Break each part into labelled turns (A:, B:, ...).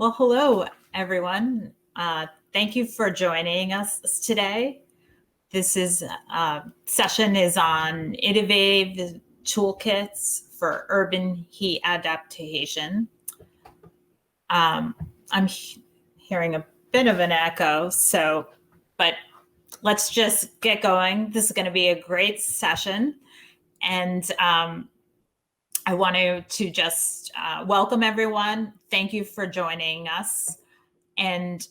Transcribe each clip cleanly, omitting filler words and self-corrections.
A: Well, hello, everyone. Thank you for joining us today. This session is on innovative toolkits for urban heat adaptation. I'm hearing a bit of an echo, but let's just get going. This is going to be a great session. And I wanted to just welcome everyone. Thank you for joining us. And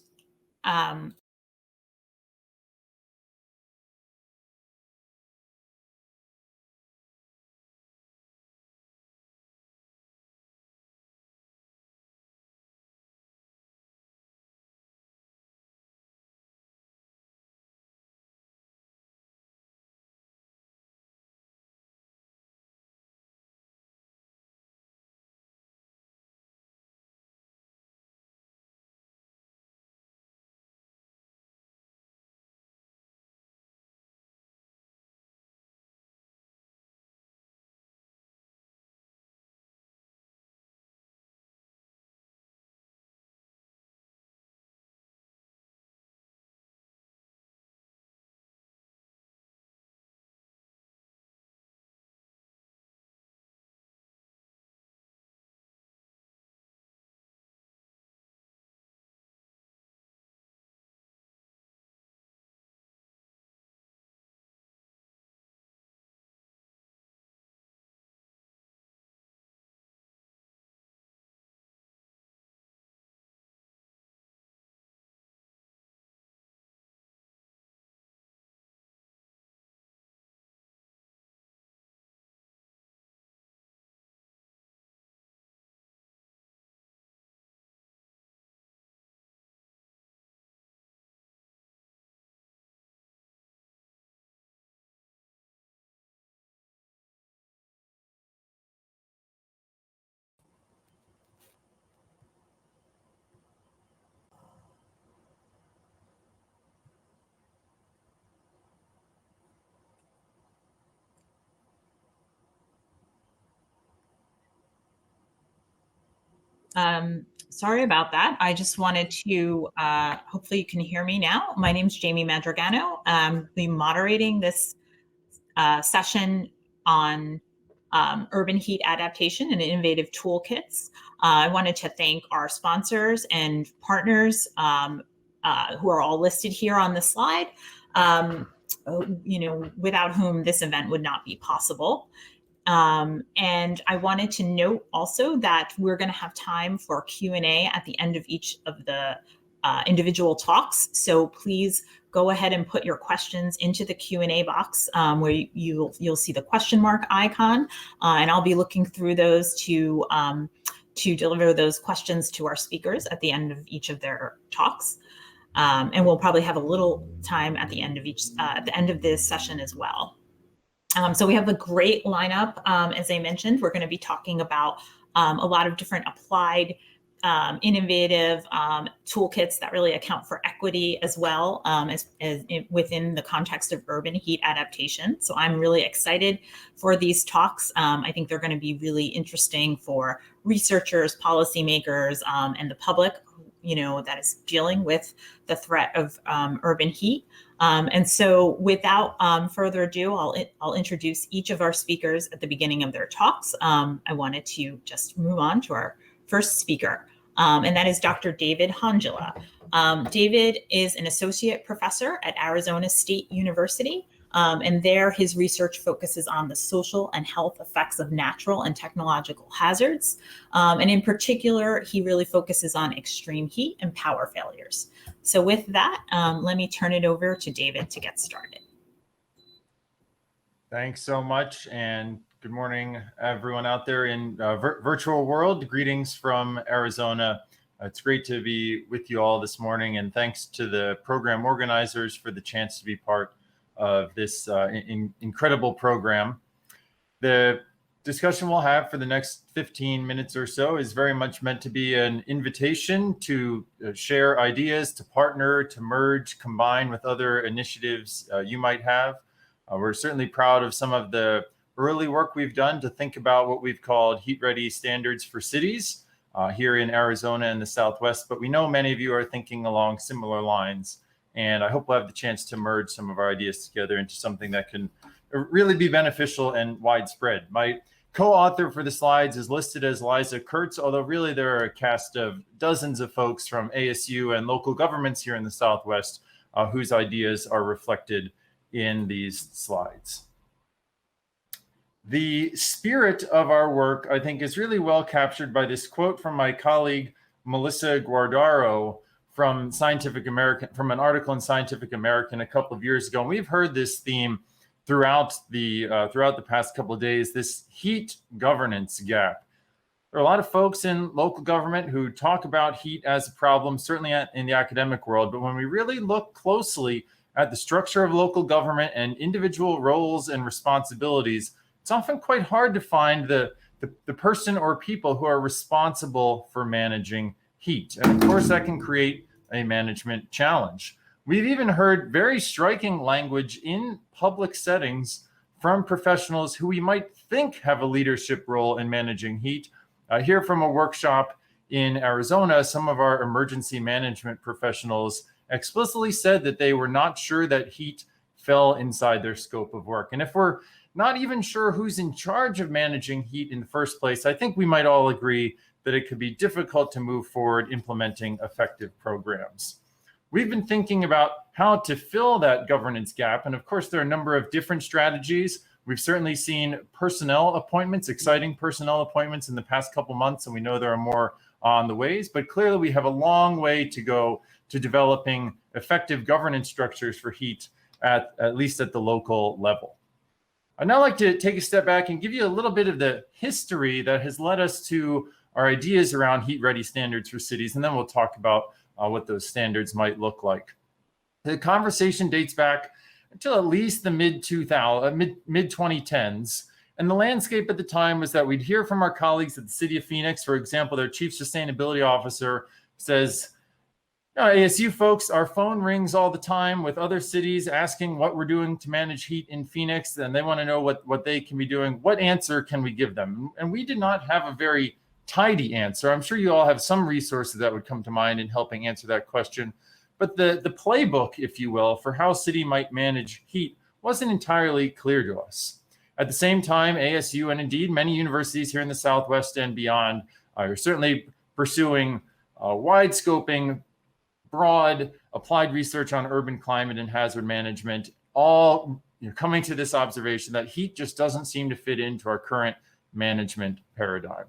A: sorry about that. I just wanted to, hopefully you can hear me now. My name is Jamie Madragano. I'll be moderating this session on urban heat adaptation and innovative toolkits. I wanted to thank our sponsors and partners who are all listed here on the slide, without whom this event would not be possible. And I wanted to note also that we're going to have time for Q&A at the end of each of the individual talks. So please go ahead and put your questions into the Q&A box where you'll see the question mark icon, and I'll be looking through those to deliver those questions to our speakers at the end of each of their talks. And we'll probably have a little time at the end of this session as well. So we have a great lineup. As I mentioned, we're going to be talking about a lot of different applied, innovative toolkits that really account for equity as well as within the context of urban heat adaptation. So I'm really excited for these talks. I think they're going to be really interesting for researchers, policymakers, and the public, that is dealing with the threat of urban heat. And so without further ado, I'll introduce each of our speakers at the beginning of their talks. I wanted to just move on to our first speaker, and that is Dr. David Hondula. David is an associate professor at Arizona State University, and there his research focuses on the social and health effects of natural and technological hazards. And in particular, he really focuses on extreme heat and power failures. So with that, let me turn it over to David to get started.
B: Thanks so much, and good morning, everyone out there in virtual world. Greetings from Arizona. It's great to be with you all this morning, and thanks to the program organizers for the chance to be part of this incredible program. The discussion we'll have for the next 15 minutes or so is very much meant to be an invitation to share ideas, to partner, to merge, combine with other initiatives you might have. We're certainly proud of some of the early work we've done to think about what we've called HeatReady standards for cities. here in Arizona and the Southwest, but we know many of you are thinking along similar lines. And I hope we'll have the chance to merge some of our ideas together into something that can really be beneficial and widespread. My co-author for the slides is listed as Liza Kurtz, although really there are a cast of dozens of folks from ASU and local governments here in the Southwest whose ideas are reflected in these slides. The spirit of our work, I think, is really well captured by this quote from my colleague, Melissa Guardaro, from an article in Scientific American a couple of years ago. And we've heard this theme throughout the past couple of days, this heat governance gap. There are a lot of folks in local government who talk about heat as a problem, certainly in the academic world. But when we really look closely at the structure of local government and individual roles and responsibilities, it's often quite hard to find the person or people who are responsible for managing heat. And of course, that can create a management challenge. We've even heard very striking language in public settings from professionals who we might think have a leadership role in managing heat. Here from a workshop in Arizona, some of our emergency management professionals explicitly said that they were not sure that heat fell inside their scope of work. And if we're not even sure who's in charge of managing heat in the first place, I think we might all agree that it could be difficult to move forward implementing effective programs. We've been thinking about how to fill that governance gap. And of course, there are a number of different strategies. We've certainly seen personnel appointments, exciting personnel appointments in the past couple months, and we know there are more on the ways, but clearly we have a long way to go to developing effective governance structures for heat at least at the local level. I'd now like to take a step back and give you a little bit of the history that has led us to our ideas around heat-ready standards for cities, and then we'll talk about what those standards might look like. The conversation dates back until at least the mid-2010s, and the landscape at the time was that we'd hear from our colleagues at the City of Phoenix. For example, their Chief Sustainability Officer says, ASU folks, our phone rings all the time with other cities asking what we're doing to manage heat in Phoenix, and they want to know what they can be doing. What answer can we give them? And we did not have a very tidy answer. I'm sure you all have some resources that would come to mind in helping answer that question. But the playbook, if you will, for how city might manage heat wasn't entirely clear to us. At the same time, ASU and indeed many universities here in the Southwest and beyond are certainly pursuing wide-scoping, broad applied research on urban climate and hazard management, all coming to this observation that heat just doesn't seem to fit into our current management paradigm.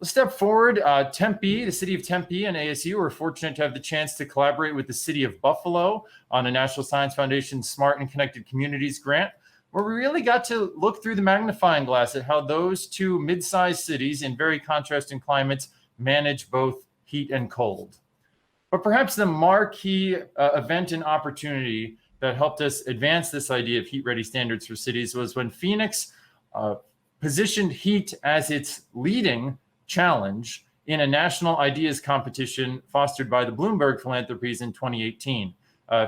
B: Let's step forward. Tempe, the city of Tempe and ASU were fortunate to have the chance to collaborate with the city of Buffalo on a National Science Foundation Smart and Connected Communities grant, where we really got to look through the magnifying glass at how those two mid-sized cities in very contrasting climates manage both heat and cold. But perhaps the marquee event and opportunity that helped us advance this idea of heat-ready standards for cities was when Phoenix positioned heat as its leading challenge in a national ideas competition fostered by the Bloomberg Philanthropies in 2018.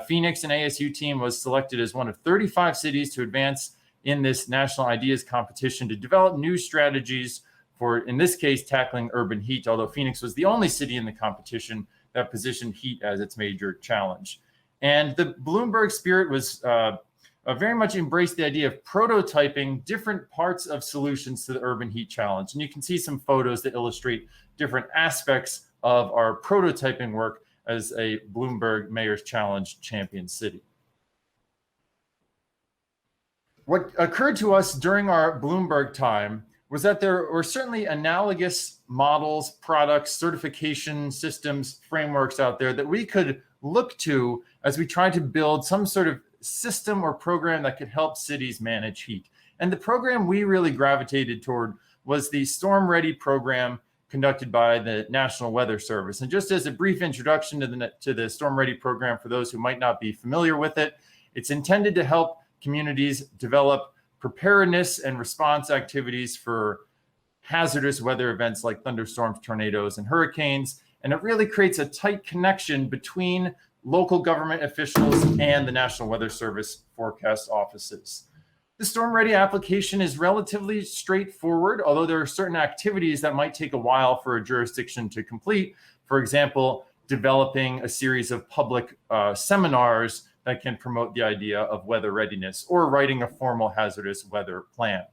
B: Phoenix and ASU team was selected as one of 35 cities to advance in this national ideas competition to develop new strategies for, in this case, tackling urban heat, although Phoenix was the only city in the competition that positioned heat as its major challenge. And the Bloomberg spirit was very much embraced the idea of prototyping different parts of solutions to the urban heat challenge. And you can see some photos that illustrate different aspects of our prototyping work as a Bloomberg Mayor's Challenge champion city. What occurred to us during our Bloomberg time was that there were certainly analogous models, products, certification systems, frameworks out there that we could look to as we tried to build some sort of system or program that could help cities manage heat. And the program we really gravitated toward was the Storm Ready program conducted by the National Weather Service. And just as a brief introduction to the Storm Ready program, for those who might not be familiar with it, it's intended to help communities develop preparedness and response activities for hazardous weather events like thunderstorms, tornadoes, and hurricanes. And it really creates a tight connection between local government officials and the National Weather Service forecast offices. The StormReady application is relatively straightforward, although there are certain activities that might take a while for a jurisdiction to complete. For example, developing a series of public seminars that can promote the idea of weather readiness, or writing a formal hazardous weather plan.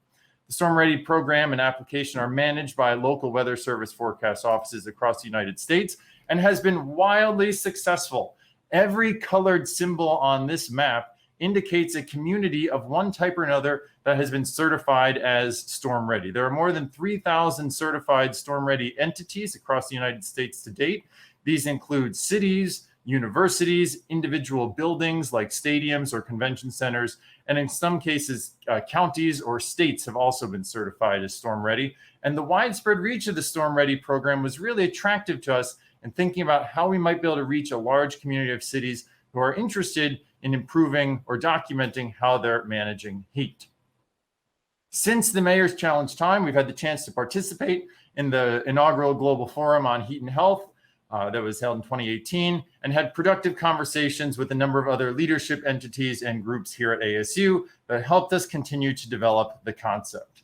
B: The StormReady program and application are managed by local weather service forecast offices across the United States and has been wildly successful. Every colored symbol on this map indicates a community of one type or another that has been certified as storm ready. There are more than 3,000 certified storm ready entities across the United States to date. These include cities, universities, individual buildings like stadiums or convention centers, and in some cases, counties or states have also been certified as storm ready. And the widespread reach of the storm ready program was really attractive to us in thinking about how we might be able to reach a large community of cities who are interested in improving or documenting how they're managing heat. Since the Mayor's Challenge time, we've had the chance to participate in the inaugural Global Forum on Heat and Health that was held in 2018, and had productive conversations with a number of other leadership entities and groups here at ASU that helped us continue to develop the concept.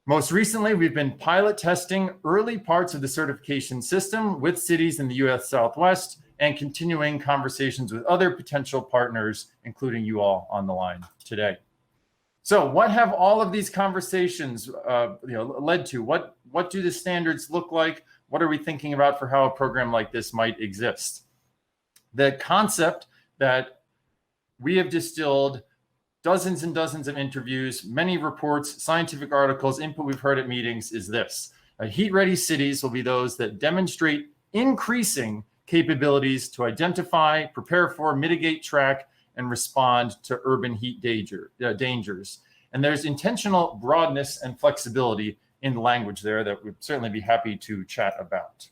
B: Most recently, we've been pilot testing early parts of the certification system with cities in the US Southwest, and continuing conversations with other potential partners, including you all on the line today. So what have all of these conversations led to? What do the standards look like? What are we thinking about for how a program like this might exist? The concept that we have distilled dozens and dozens of interviews, many reports, scientific articles, input we've heard at meetings is this. Heat-ready cities will be those that demonstrate increasing capabilities to identify, prepare for, mitigate, track, and respond to urban heat dangers. And there's intentional broadness and flexibility in the language there that we'd certainly be happy to chat about.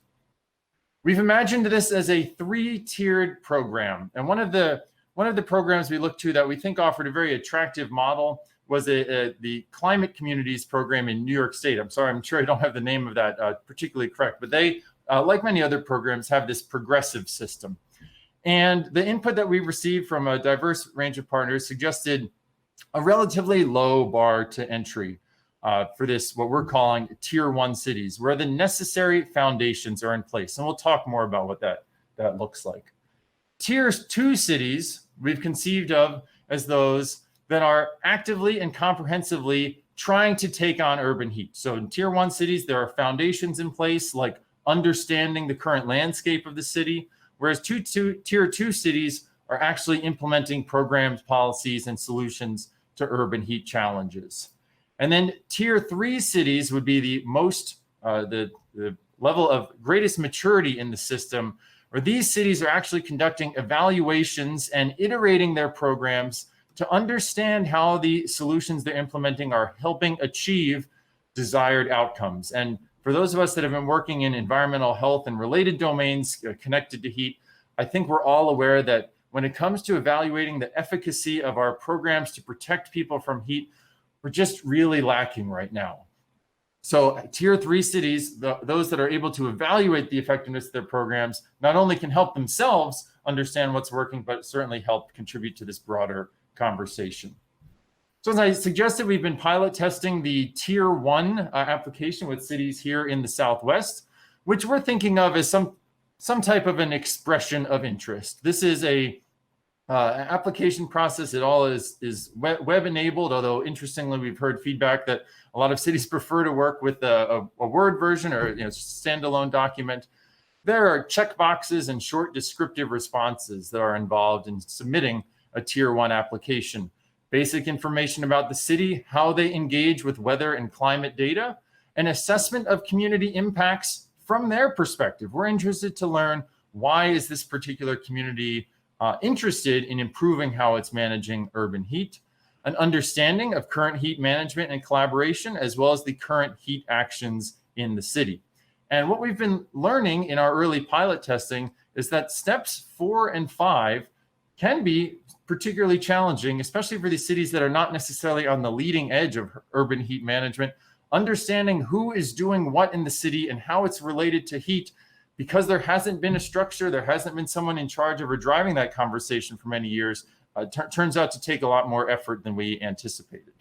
B: We've imagined this as a 3-tiered program. And one of the programs we looked to that we think offered a very attractive model was the Climate Communities program in New York State. I'm sorry, I'm sure I don't have the name of that particularly correct, but they, like many other programs, have this progressive system. And the input that we received from a diverse range of partners suggested a relatively low bar to entry for this, what we're calling tier 1 cities, where the necessary foundations are in place. And we'll talk more about what that looks like. Tier 2 cities, we've conceived of as those that are actively and comprehensively trying to take on urban heat. So in tier 1 cities, there are foundations in place, like understanding the current landscape of the city, whereas tier 2 cities are actually implementing programs, policies, and solutions to urban heat challenges. And then tier 3 cities would be the most, the level of greatest maturity in the system, where these cities are actually conducting evaluations and iterating their programs to understand how the solutions they're implementing are helping achieve desired outcomes. And for those of us that have been working in environmental health and related domains connected to heat, I think we're all aware that when it comes to evaluating the efficacy of our programs to protect people from heat, we're just really lacking right now. So tier 3 cities, those that are able to evaluate the effectiveness of their programs, not only can help themselves understand what's working, but certainly help contribute to this broader conversation. So as I suggested, we've been pilot testing the tier 1 application with cities here in the Southwest, which we're thinking of as some type of an expression of interest. This is a application process. It all is web enabled, although interestingly, we've heard feedback that a lot of cities prefer to work with a Word version or standalone document. There are checkboxes and short descriptive responses that are involved in submitting a tier 1 application. Basic information about the city, how they engage with weather and climate data, an assessment of community impacts from their perspective. We're interested to learn, why is this particular community interested in improving how it's managing urban heat, an understanding of current heat management and collaboration, as well as the current heat actions in the city. And what we've been learning in our early pilot testing is that steps 4 and 5 can be particularly challenging, especially for the cities that are not necessarily on the leading edge of urban heat management. Understanding who is doing what in the city and how it's related to heat, because there hasn't been a structure, there hasn't been someone in charge of or driving that conversation for many years, turns out to take a lot more effort than we anticipated.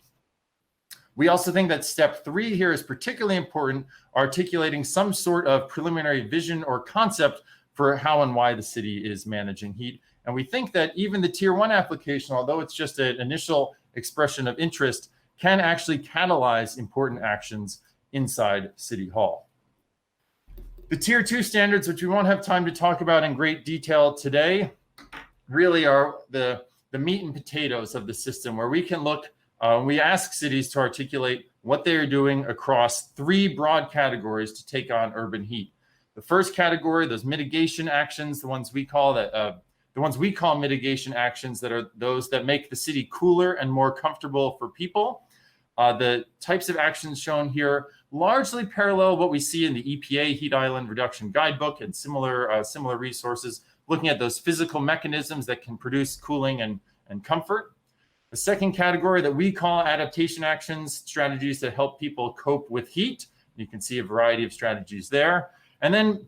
B: We also think that step 3 here is particularly important, articulating some sort of preliminary vision or concept for how and why the city is managing heat. And we think that even the tier 1 application, although it's just an initial expression of interest, can actually catalyze important actions inside City Hall. The tier 2 standards, which we won't have time to talk about in great detail today, really are the meat and potatoes of the system, where we can look, we ask cities to articulate what they are doing across 3 broad categories to take on urban heat. The first category, those mitigation actions, the ones we call mitigation actions, that are those that make the city cooler and more comfortable for people. The types of actions shown here largely parallel what we see in the EPA Heat Island Reduction Guidebook and similar resources, looking at those physical mechanisms that can produce cooling and comfort. The second category that we call adaptation actions, strategies that help people cope with heat. You can see a variety of strategies there. And then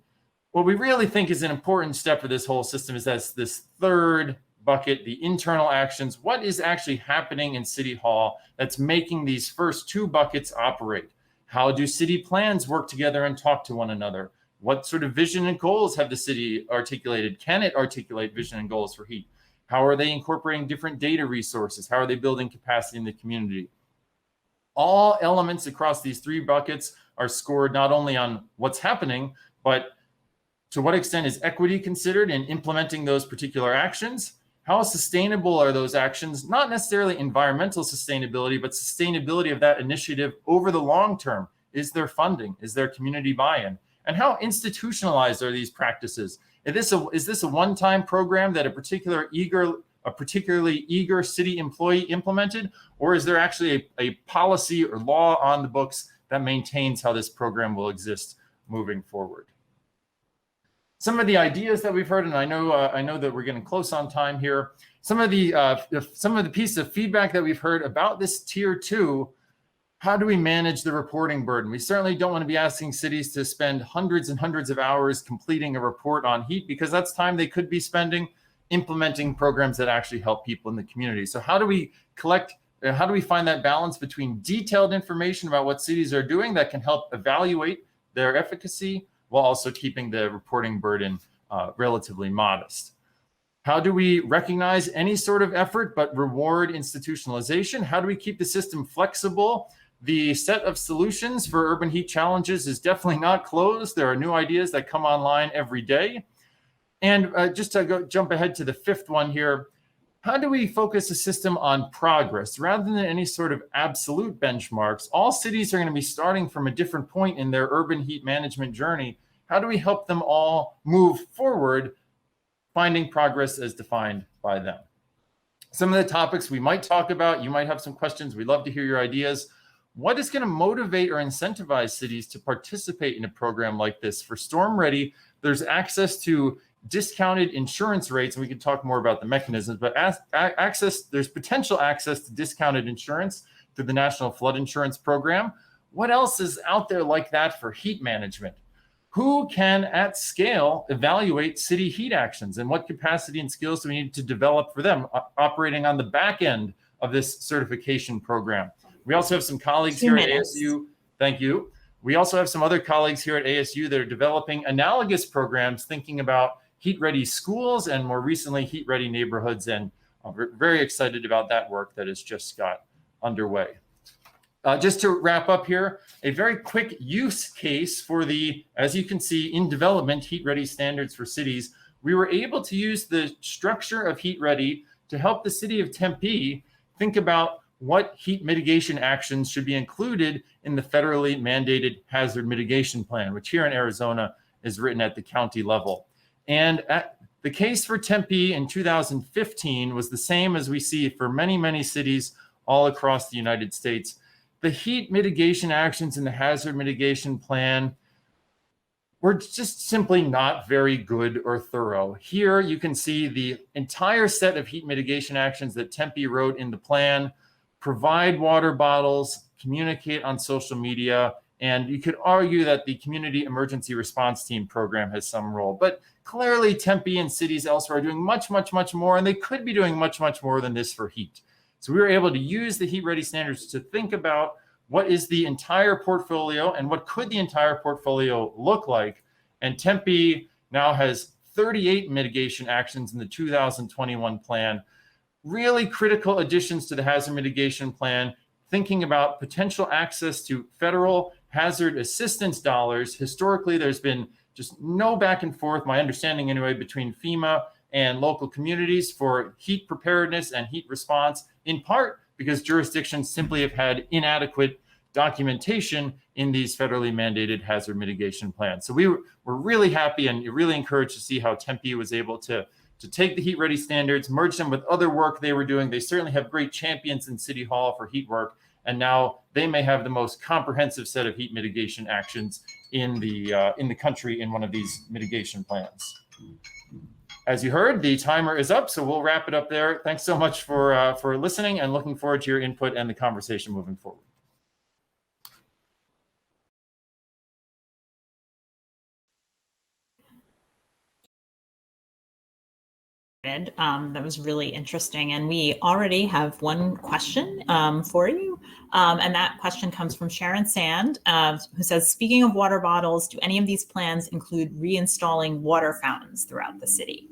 B: what we really think is an important step for this whole system is that this third bucket, the internal actions. What is actually happening in City Hall that's making these first 2 buckets operate? How do city plans work together and talk to one another? What sort of vision and goals have the city articulated? Can it articulate vision and goals for heat? How are they incorporating different data resources? How are they building capacity in the community? All elements across these 3 buckets are scored not only on what's happening, but to what extent is equity considered in implementing those particular actions? How sustainable are those actions? Not necessarily environmental sustainability, but sustainability of that initiative over the long term. Is there funding? Is there community buy-in? And how institutionalized are these practices? Is this a one-time program that a particularly eager city employee implemented? Or is there actually a policy or law on the books that maintains how this program will exist moving forward? Some of the ideas that we've heard, and I know that we're getting close on time here. Some of the pieces of feedback that we've heard about this tier 2. How do we manage the reporting burden? We certainly don't want to be asking cities to spend hundreds and hundreds of hours completing a report on heat, because that's time they could be spending implementing programs that actually help people in the community. So how do we find that balance between detailed information about what cities are doing that can help evaluate their efficacy, while also keeping the reporting burden relatively modest? How do we recognize any sort of effort but reward institutionalization? How do we keep the system flexible? The set of solutions for urban heat challenges is definitely not closed. There are new ideas that come online every day. And just to jump ahead to the 5th one here, how do we focus the system on progress rather than any sort of absolute benchmarks? All cities are going to be starting from a different point in their urban heat management journey. How do we help them all move forward, finding progress as defined by them? Some of the topics we might talk about, you might have some questions. We'd love to hear your ideas. What is going to motivate or incentivize cities to participate in a program like this? For Storm Ready, there's access to discounted insurance rates, and we can talk more about the mechanisms, but there's potential access to discounted insurance through the National Flood Insurance Program. What else is out there like that for heat management? Who can, at scale, evaluate city heat actions, and what capacity and skills do we need to develop for them operating on the back end of this certification program? We also have some colleagues here at ASU. Thank you. We also have some other colleagues here at ASU that are developing analogous programs, thinking about heat-ready schools and more recently heat-ready neighborhoods. And we're very excited about that work that has just got underway. Just to wrap up here, a very quick use case for the, as you can see, in development heat-ready standards for cities. We were able to use the structure of heat-ready to help the city of Tempe think about what heat mitigation actions should be included in the federally mandated hazard mitigation plan, which here in Arizona is written at the county level. And the case for Tempe in 2015 was the same as we see for many, many cities all across the United States. The heat mitigation actions in the hazard mitigation plan were just simply not very good or thorough. Here you can see the entire set of heat mitigation actions that Tempe wrote in the plan: provide water bottles, communicate on social media, And you could argue that the Community Emergency Response Team program has some role, but clearly Tempe and cities elsewhere are doing much, much, much more, and they could be doing much, much more than this for heat. So we were able to use the HeatReady standards to think about what is the entire portfolio and what could the entire portfolio look like. And Tempe now has 38 mitigation actions in the 2021 plan, really critical additions to the hazard mitigation plan, thinking about potential access to federal hazard assistance dollars. Historically, there's been just no back and forth, my understanding anyway, between FEMA and local communities for heat preparedness and heat response, in part because jurisdictions simply have had inadequate documentation in these federally mandated hazard mitigation plans. So we were really happy and really encouraged to see how Tempe was able to take the HeatReady standards, merge them with other work they were doing. They certainly have great champions in City Hall for heat work, and now they may have the most comprehensive set of heat mitigation actions in the country in one of these mitigation plans. As you heard, the timer is up, so we'll wrap it up there. Thanks so much for listening, and looking forward to your input and the conversation moving forward.
A: That was really interesting. And we already have one question for you. And that question comes from Sharon Sand, who says, speaking of water bottles, do any of these plans include reinstalling water fountains throughout the city?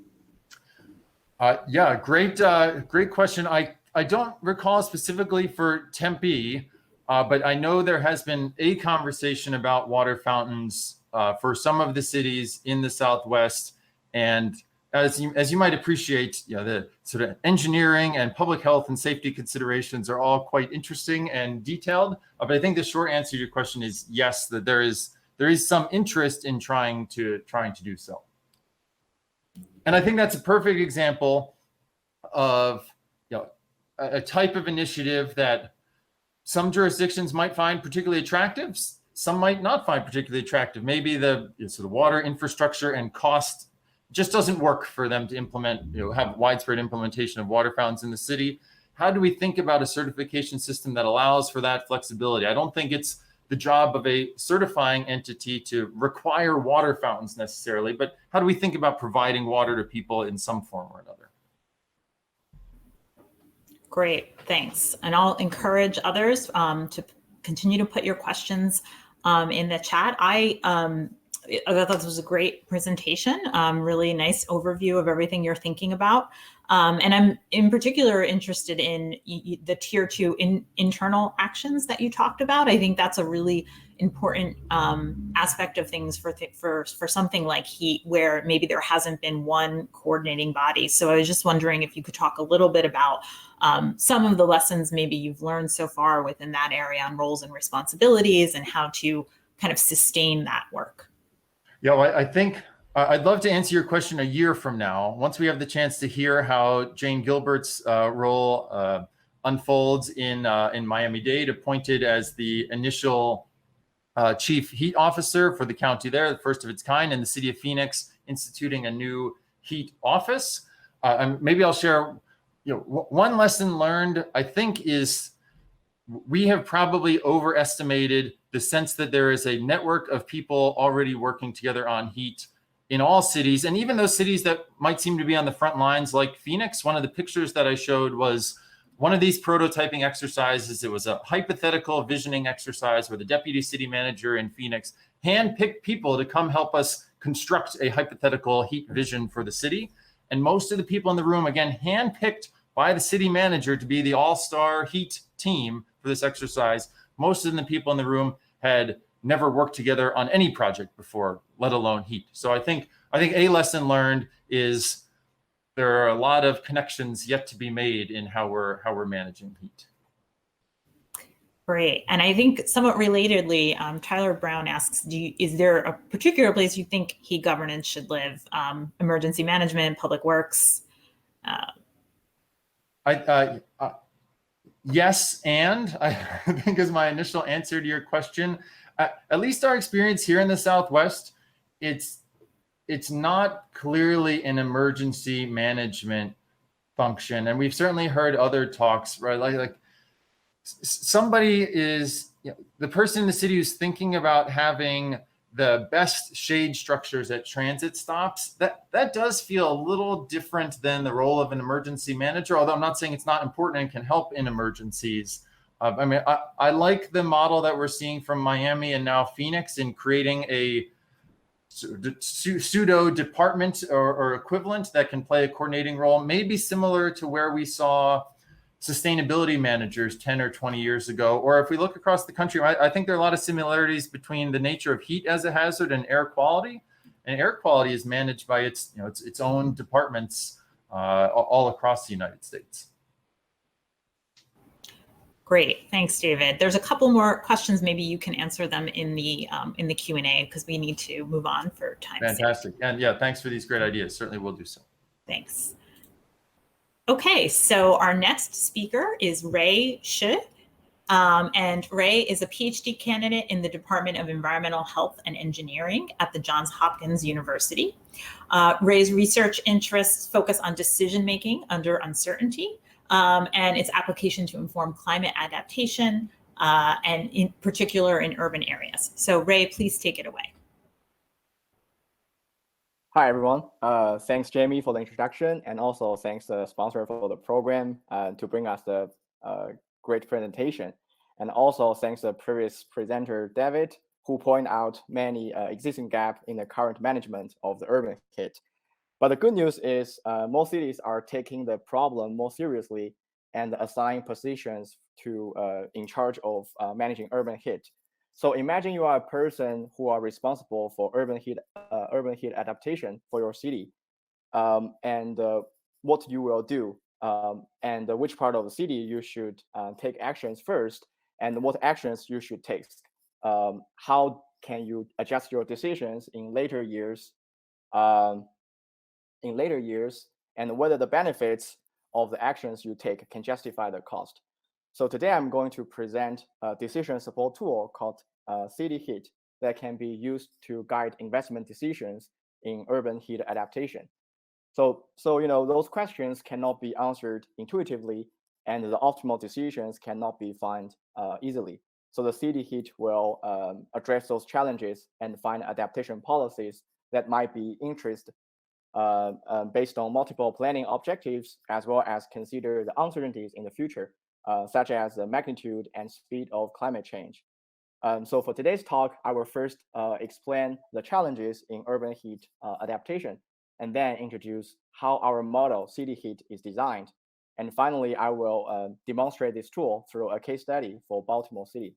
B: Yeah, great question. I don't recall specifically for Tempe, but I know there has been a conversation about water fountains for some of the cities in the Southwest. And as you might appreciate, the sort of engineering and public health and safety considerations are all quite interesting and detailed. But I think the short answer to your question is yes, that there is some interest in trying to do so. And I think that's a perfect example of a type of initiative that some jurisdictions might find particularly attractive, some might not find particularly attractive. Maybe the sort of water infrastructure and cost just doesn't work for them to implement, have widespread implementation of water fountains in the city. How do we think about a certification system that allows for that flexibility? I don't think it's the job of a certifying entity to require water fountains necessarily, but how do we think about providing water to people in some form or another?
A: Great, thanks. And I'll encourage others to continue to put your questions in the chat. I thought this was a great presentation, really nice overview of everything you're thinking about. And I'm in particular interested in the tier 2 internal actions that you talked about. I think that's a really important aspect of things for something like heat, where maybe there hasn't been one coordinating body. So I was just wondering if you could talk a little bit about some of the lessons maybe you've learned so far within that area on roles and responsibilities and how to kind of sustain that work.
B: Yeah, well, I think I'd love to answer your question a year from now, once we have the chance to hear how Jane Gilbert's role unfolds in Miami-Dade, appointed as the initial chief heat officer for the county there, the first of its kind, and the city of Phoenix instituting a new heat office. Maybe I'll share, one lesson learned, I think, is we have probably overestimated the sense that there is a network of people already working together on heat in all cities, and even those cities that might seem to be on the front lines, like Phoenix. One of the pictures that I showed was one of these prototyping exercises. It was a hypothetical visioning exercise where the deputy city manager in Phoenix handpicked people to come help us construct a hypothetical heat vision for the city. And most of the people in the room, again, handpicked by the city manager to be the all-star heat team for this exercise. Most of the people in the room had never worked together on any project before, let alone heat. So I think a lesson learned is there are a lot of connections yet to be made in how we're managing heat.
A: Great. And I think somewhat relatedly, Tyler Brown asks, is there a particular place you think heat governance should live? Emergency management, public works?
B: Yes, and I think is my initial answer to your question. At least our experience here in the Southwest, it's not clearly an emergency management function. And we've certainly heard other talks, right? Like somebody is, the person in the city who's thinking about having the best shade structures at transit stops, that does feel a little different than the role of an emergency manager, although I'm not saying it's not important and can help in emergencies. I mean, I like the model that we're seeing from Miami and now Phoenix in creating a pseudo department or equivalent that can play a coordinating role, maybe similar to where we saw sustainability managers 10 or 20 years ago. Or if we look across the country, I think there are a lot of similarities between the nature of heat as a hazard and air quality. And air quality is managed by its own departments all across the United States.
A: Great, thanks, David. There's a couple more questions. Maybe you can answer them in the Q&A because we need to move on for time.
B: Fantastic, and yeah, thanks for these great ideas. Certainly, we'll do so.
A: Thanks. Okay, so our next speaker is Ray Shi. And Ray is a PhD candidate in the Department of Environmental Health and Engineering at the Johns Hopkins University. Ray's research interests focus on decision-making under uncertainty and its application to inform climate adaptation, and in particular in urban areas. So Ray, please take it away.
C: Hi, everyone. Thanks, Jamie, for the introduction, and also thanks the sponsor for the program to bring us the great presentation. And also thanks the previous presenter, David, who pointed out many existing gaps in the current management of the urban heat. But the good news is most cities are taking the problem more seriously and assigning positions to in charge of managing urban heat. So imagine you are a person who are responsible for urban heat adaptation for your city, and what you will do, and which part of the city you should take actions first, and what actions you should take. How can you adjust your decisions in later years? And whether the benefits of the actions you take can justify the cost. So today I'm going to present a decision support tool called CityHeat that can be used to guide investment decisions in urban heat adaptation. So those questions cannot be answered intuitively, and the optimal decisions cannot be found easily. So the CityHeat will address those challenges and find adaptation policies that might be based on multiple planning objectives, as well as consider the uncertainties in the future, such as the magnitude and speed of climate change. So for today's talk, I will first explain the challenges in urban heat adaptation, and then introduce how our model CityHeat is designed. And finally, I will demonstrate this tool through a case study for Baltimore City.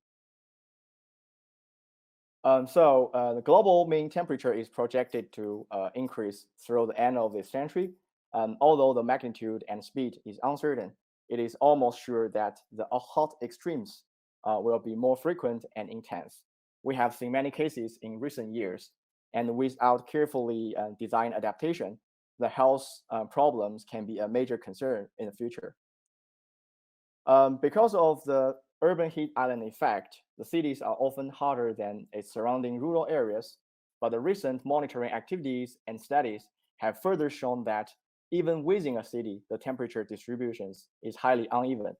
C: The global mean temperature is projected to increase through the end of this century. Although the magnitude and speed is uncertain, it is almost sure that the hot extremes will be more frequent and intense. We have seen many cases in recent years, and without carefully designed adaptation, the health problems can be a major concern in the future. Because of the urban heat island effect, the cities are often hotter than its surrounding rural areas, but the recent monitoring activities and studies have further shown that even within a city, the temperature distributions is highly uneven.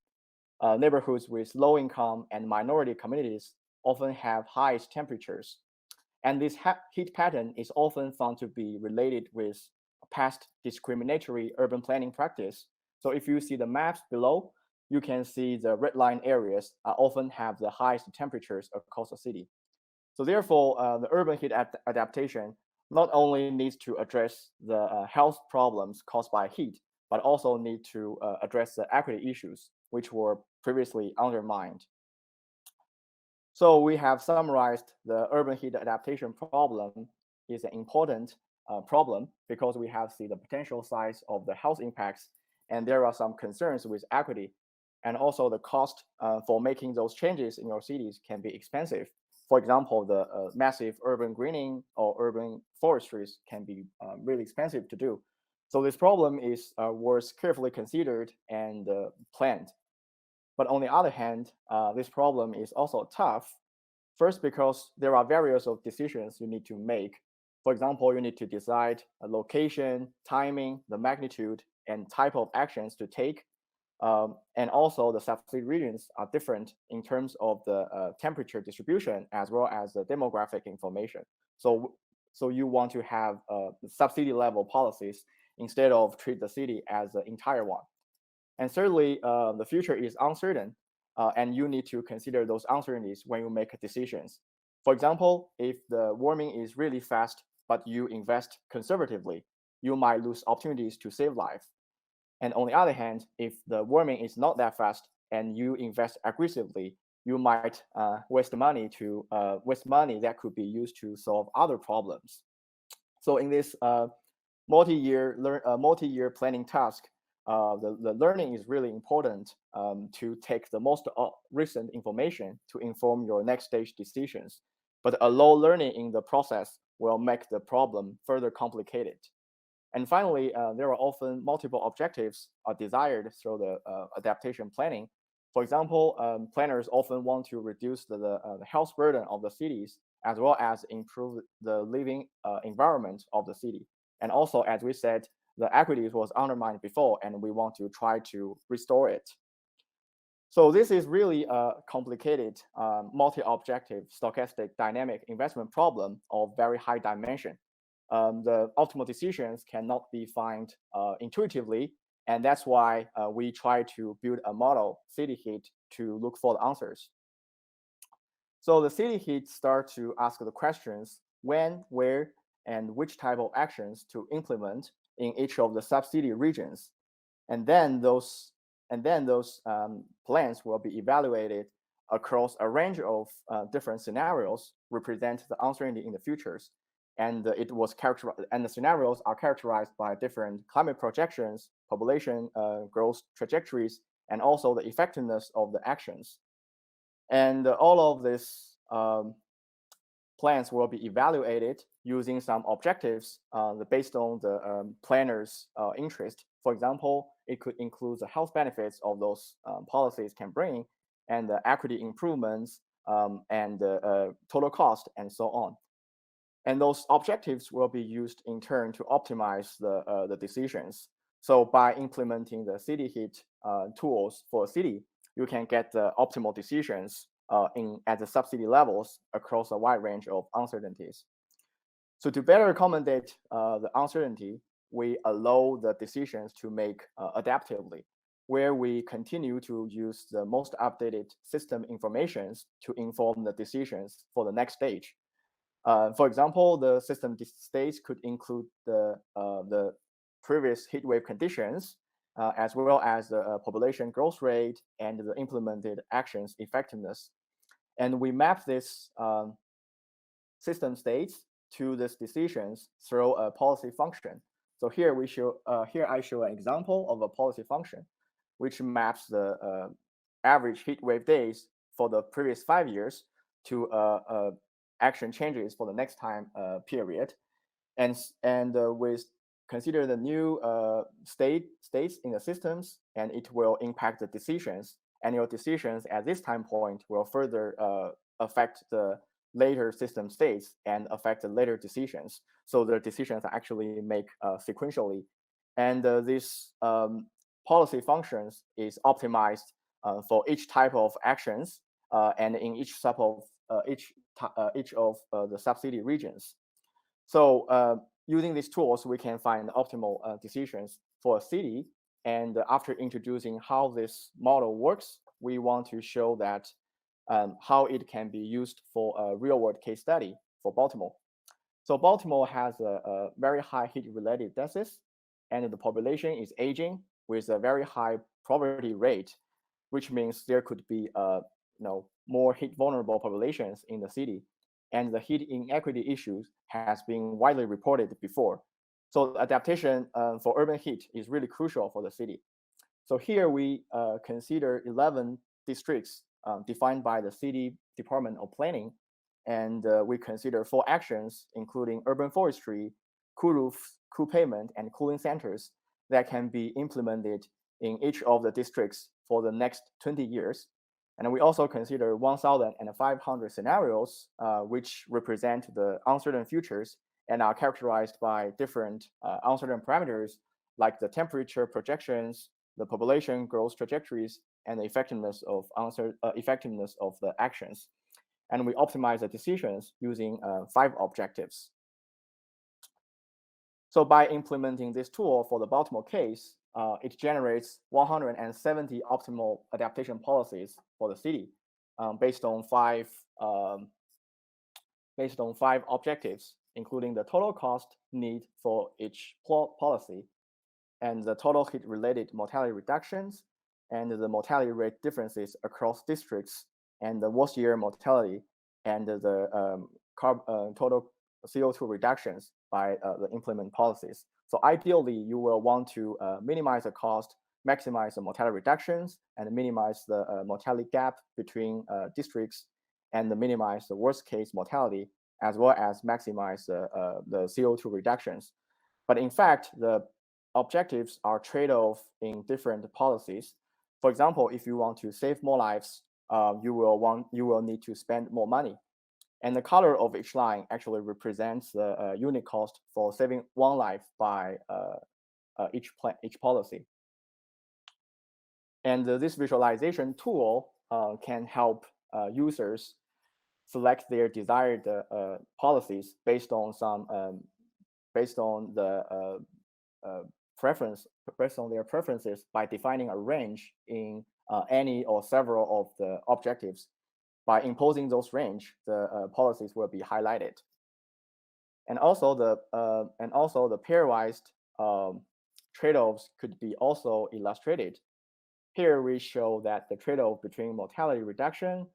C: Neighborhoods with low income and minority communities often have highest temperatures. And this heat pattern is often found to be related with past discriminatory urban planning practice. So if you see the maps below, you can see the red line areas often have the highest temperatures across the city. So therefore, the urban heat adaptation not only needs to address the health problems caused by heat, but also need to address the equity issues, which were previously undermined. So we have summarized the urban heat adaptation problem is an important problem because we have seen the potential size of the health impacts, and there are some concerns with equity. And also the cost for making those changes in your cities can be expensive. For example, the massive urban greening or urban forestries can be really expensive to do. So this problem is worth carefully considered and planned. But on the other hand, this problem is also tough. First, because there are various of decisions you need to make. For example, you need to decide a location, timing, the magnitude, and type of actions to take. And also the subcity regions are different in terms of the temperature distribution as well as the demographic information. So you want to have subcity level policies instead of treat the city as the entire one. And thirdly, the future is uncertain, and you need to consider those uncertainties when you make decisions. For example, if the warming is really fast, but you invest conservatively, you might lose opportunities to save life. And on the other hand, if the warming is not that fast and you invest aggressively, you might waste money that could be used to solve other problems. So in this multi-year planning task, the learning is really important to take the most recent information to inform your next stage decisions. But a low learning in the process will make the problem further complicated. And finally, there are often multiple objectives desired through the adaptation planning. For example, planners often want to reduce the health burden of the cities, as well as improve the living environment of the city. And also, as we said, the equities was undermined before, and we want to try to restore it. So this is really a complicated, multi-objective, stochastic, dynamic investment problem of very high dimension. The optimal decisions cannot be found intuitively, and that's why we try to build a model, CityHeat, to look for the answers. So the CityHeat starts to ask the questions when, where, and which type of actions to implement in each of the subcity regions, and then those plans will be evaluated across a range of different scenarios represent the uncertainty in the futures. And the scenarios are characterized by different climate projections, population growth trajectories, and also the effectiveness of the actions. And all of these plans will be evaluated using some objectives based on the planner's interest. For example, it could include the health benefits of those policies can bring, and the equity improvements, and the total cost, and so on. And those objectives will be used in turn to optimize the decisions. So by implementing the CityHeat tools for a city, you can get the optimal decisions at the subcity levels across a wide range of uncertainties. So to better accommodate the uncertainty, we allow the decisions to make adaptively, where we continue to use the most updated system informations to inform the decisions for the next stage. For example, the system states could include the previous heat wave conditions, as well as the population growth rate and the implemented actions effectiveness. And we map this system states to these decisions through a policy function. So here I show an example of a policy function, which maps the average heat wave days for the previous 5 years to action changes for the next time period, and with consider the new states in the systems, and it will impact the decisions. And your decisions at this time point will further affect the later system states and affect the later decisions. So the decisions are actually make sequentially, and this policy functions is optimized for each type of actions and in each of the subcity regions. So using these tools, we can find optimal decisions for a city. And after introducing how this model works, we want to show that how it can be used for a real-world case study for Baltimore. So Baltimore has a very high heat-related deaths, and the population is aging with a very high poverty rate, which means there could be more heat vulnerable populations in the city, and the heat inequity issues has been widely reported before. So adaptation for urban heat is really crucial for the city. So here we consider 11 districts defined by the City Department of Planning, and we consider 4 actions, including urban forestry, cool roofs, cool pavement, and cooling centers that can be implemented in each of the districts for the next 20 years. And we also consider 1,500 scenarios, which represent the uncertain futures and are characterized by different uncertain parameters, like the temperature projections, the population growth trajectories, and the effectiveness of the actions. And we optimize the decisions using 5 objectives. So by implementing this tool for the Baltimore case, it generates 170 optimal adaptation policies for the city based on 5 objectives, including the total cost need for each policy, and the total heat-related mortality reductions, and the mortality rate differences across districts, and the worst year mortality, and the total CO2 reductions by the implement policies. So ideally, you will want to minimize the cost, maximize the mortality reductions, and minimize the mortality gap between districts, and minimize the worst case mortality, as well as maximize the CO2 reductions. But in fact, the objectives are trade-off in different policies. For example, if you want to save more lives, you will need to spend more money. And the color of each line actually represents the unit cost for saving one life by each policy. And this visualization tool can help users select their desired policies based on their preferences by defining a range in any or several of the objectives. By imposing those range, the policies will be highlighted. And also the pairwise trade-offs could be also illustrated. Here we show that the trade-off between mortality reduction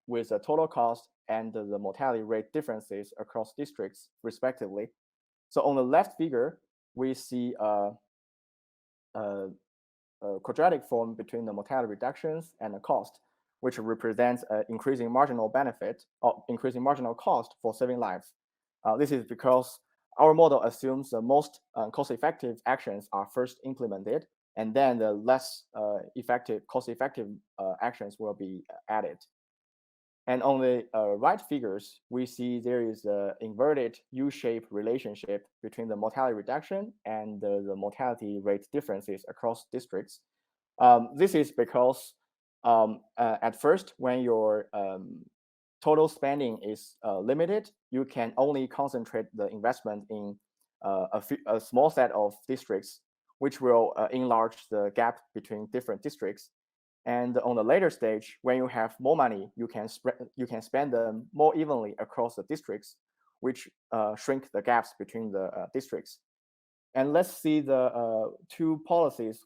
C: with the total cost and the mortality rate differences across districts, respectively. So on the left figure, we see a quadratic form between the mortality reductions and the cost, which represents an increasing marginal benefit or increasing marginal cost for saving lives. This is because our model assumes the most cost-effective actions are first implemented, and then the less cost-effective actions will be added. And on the right figures, we see there is an inverted U-shaped relationship between the mortality reduction and the mortality rate differences across districts. This is because at first, when your total spending is limited, you can only concentrate the investment in a small set of districts, which will enlarge the gap between different districts. And on the later stage, when you have more money, you can spend them more evenly across the districts, which shrink the gaps between the districts. And let's see the two policies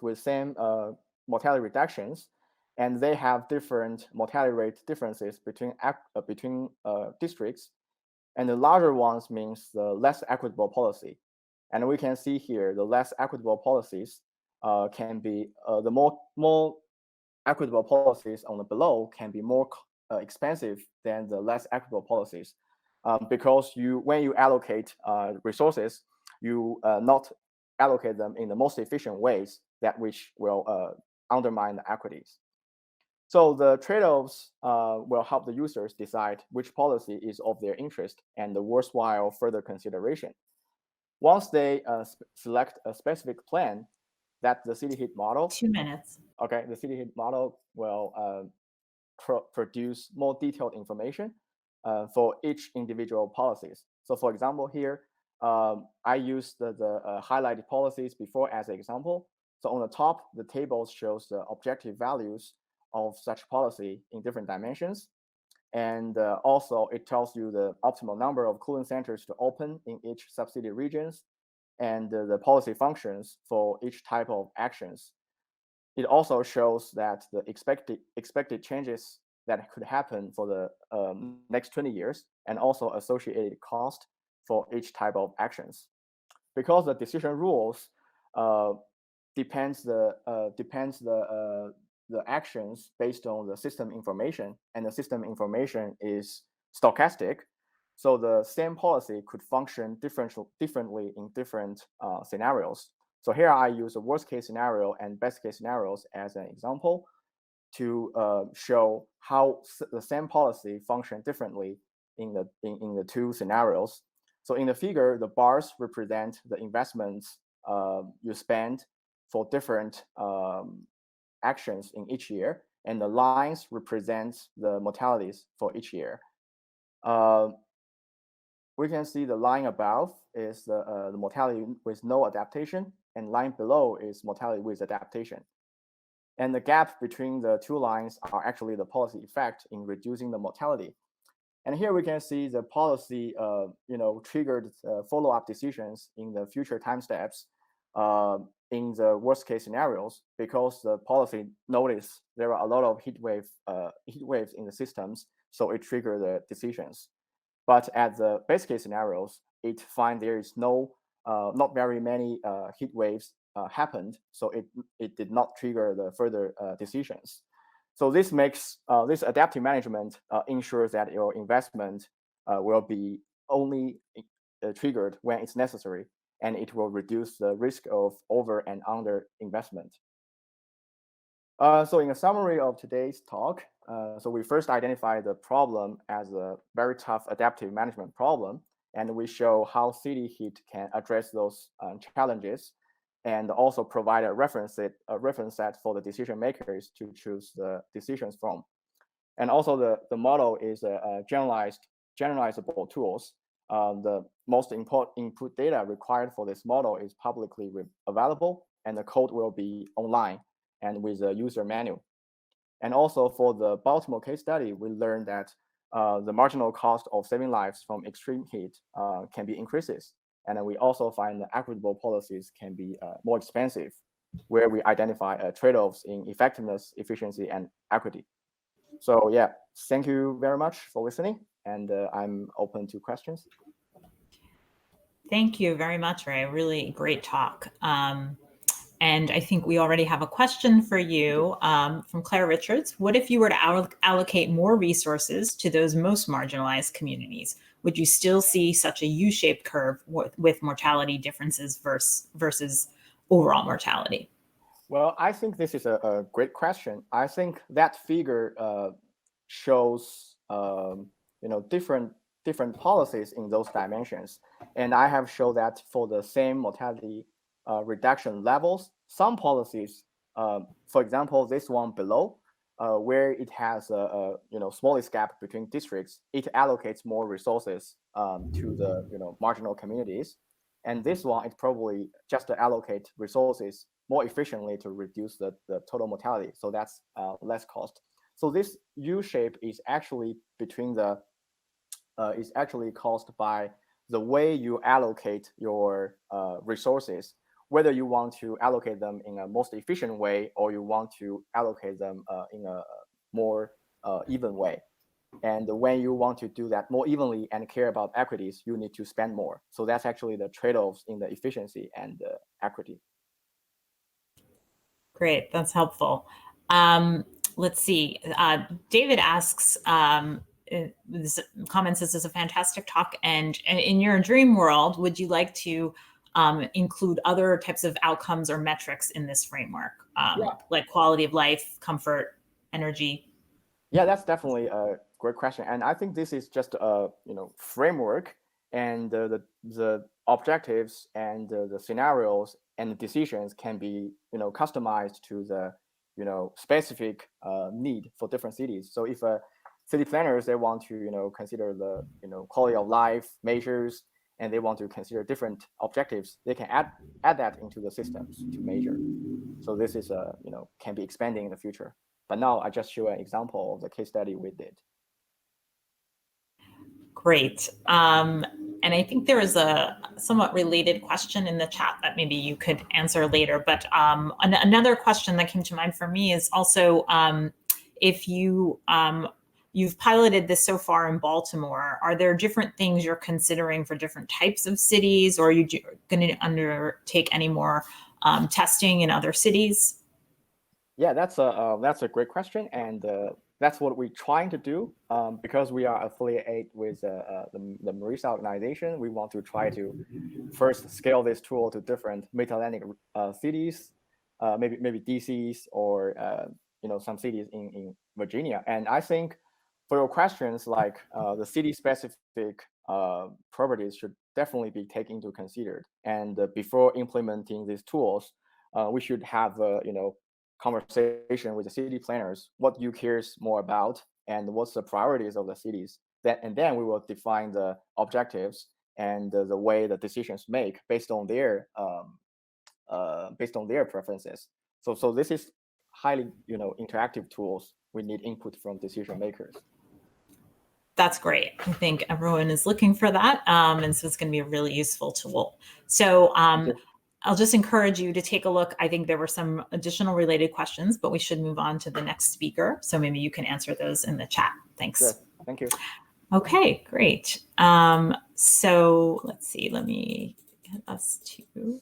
C: with same mortality reductions, and they have different mortality rate differences between districts. And the larger ones means the less equitable policy. And we can see here the less equitable policies can be the more equitable policies on the below can be more expensive than the less equitable policies, because when you allocate resources, you not allocate them in the most efficient ways which will undermine the equities. So the trade-offs will help the users decide which policy is of their interest and the worthwhile further consideration. Once they select a specific plan, that the city heat model.
A: 2 minutes.
C: Okay, the city heat model will produce more detailed information for each individual policies. So for example, here, I used the highlighted policies before as an example. So on the top, the table shows the objective values of such policy in different dimensions. And also, it tells you the optimal number of cooling centers to open in each subsidy regions and the policy functions for each type of actions. It also shows that the expected changes that could happen for the next 20 years and also associated cost for each type of actions. Because the decision rules depends the actions based on the system information, and the system information is stochastic. So the same policy could function differently in different scenarios. So here I use a worst case scenario and best case scenarios as an example to show how the same policy function differently in the two scenarios. So in the figure, the bars represent the investments you spend for different actions in each year, and the lines represent the mortalities for each year. We can see the line above is the mortality with no adaptation, and line below is mortality with adaptation. And the gap between the two lines are actually the policy effect in reducing the mortality. And here we can see the policy, triggered follow-up decisions in the future time steps in the worst-case scenarios, because the policy noticed there are a lot of heat waves in the systems, so it triggered the decisions. But at the base-case scenarios, it finds there is not very many heat waves happened, so it did not trigger the further decisions. So this makes this adaptive management ensures that your investment will be only triggered when it's necessary, and it will reduce the risk of over and under investment. So in a summary of today's talk, so we first identify the problem as a very tough adaptive management problem, and we show how city heat can address those challenges, and also provide a reference set for the decision makers to choose the decisions from. And also the model is a generalizable tools. The most important input data required for this model is publicly available, and the code will be online and with a user manual. And also for the Baltimore case study, we learned that the marginal cost of saving lives from extreme heat can be increases. And we also find that equitable policies can be more expensive, where we identify trade-offs in effectiveness, efficiency, and equity. So yeah, thank you very much for listening, and I'm open to questions.
A: Thank you very much, Ray. Really great talk. And I think we already have a question for you from Claire Richards. What if you were to allocate more resources to those most marginalized communities? Would you still see such a U-shaped curve with mortality differences versus overall mortality?
C: Well, I think this is a great question. I think that figure shows different policies in those dimensions, and I have shown that for the same mortality reduction levels, some policies, for example, this one below, where it has a smallest gap between districts, it allocates more resources to the marginal communities, and this one it probably just to allocate resources more efficiently to reduce the total mortality. So that's less cost. So this U shape is actually is actually caused by the way you allocate your resources, whether you want to allocate them in a most efficient way or you want to allocate them in a more even way. And when you want to do that more evenly and care about equities, you need to spend more. So that's actually the trade-offs in the efficiency and equity.
A: Great, that's helpful. Let's see. David asks, this comments, this is a fantastic talk. And in your dream world, would you like to include other types of outcomes or metrics in this framework, like quality of life, comfort, energy?
C: Yeah, that's definitely a great question. And I think this is just a framework, and the objectives and the scenarios and the decisions can be customized to the specific need for different cities. So if city planners, they want to consider the quality of life measures, and they want to consider different objectives, they can add that into the systems to measure. So this is can be expanding in the future. But now I just show an example of the case study we did.
A: Great. And I think there is a somewhat related question in the chat that maybe you could answer later. But another question that came to mind for me is also if you've piloted this so far in Baltimore, are there different things you're considering for different types of cities, or are you going to undertake any more testing in other cities?
C: Yeah, that's a great question, and that's what we're trying to do because we are affiliated with the Marisa organization. We want to try to first scale this tool to different Mid-Atlantic cities, maybe DCs or some cities in Virginia. And I think for your questions, like the city-specific properties should definitely be taken into considered. And before implementing these tools, we should have conversation with the city planners, what you cares more about and what's the priorities of the cities. And then we will define the objectives and the way the decisions make based on their preferences. So this is highly interactive tools. We need input from decision makers.
A: That's great. I think everyone is looking for that. And so it's going to be a really useful tool. So I'll just encourage you to take a look. I think there were some additional related questions, but we should move on to the next speaker. So maybe you can answer those in the chat. Thanks.
C: Sure. Thank you.
A: Okay, great. So let's see, let me get us to.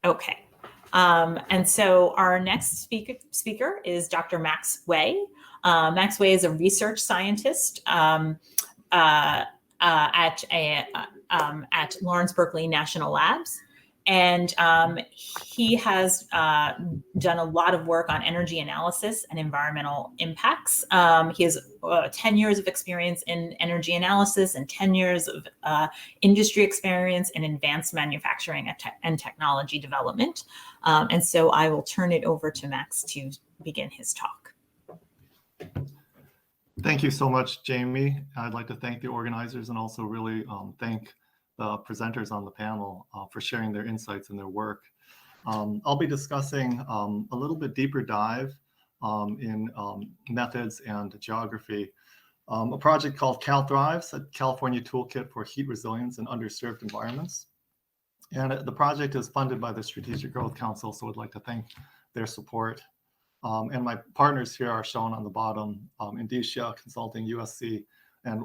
A: Okay. And so our next speaker is Dr. Max Wei. Max Wei is a research scientist at Lawrence Berkeley National Labs. And he has done a lot of work on energy analysis and environmental impacts. He has 10 years of experience in energy analysis and 10 years of industry experience in advanced manufacturing and technology development. And so I will turn it over to Max to begin his talk.
D: Thank you so much, Jamie. I'd like to thank the organizers and also really thank the presenters on the panel for sharing their insights and their work. I'll be discussing a little bit deeper dive in methods and geography. A project called CalThrives, a California Toolkit for Heat Resilience in Underserved Environments. And the project is funded by the Strategic Growth Council, so I'd like to thank their support. And my partners here are shown on the bottom, Indicia Consulting, USC, and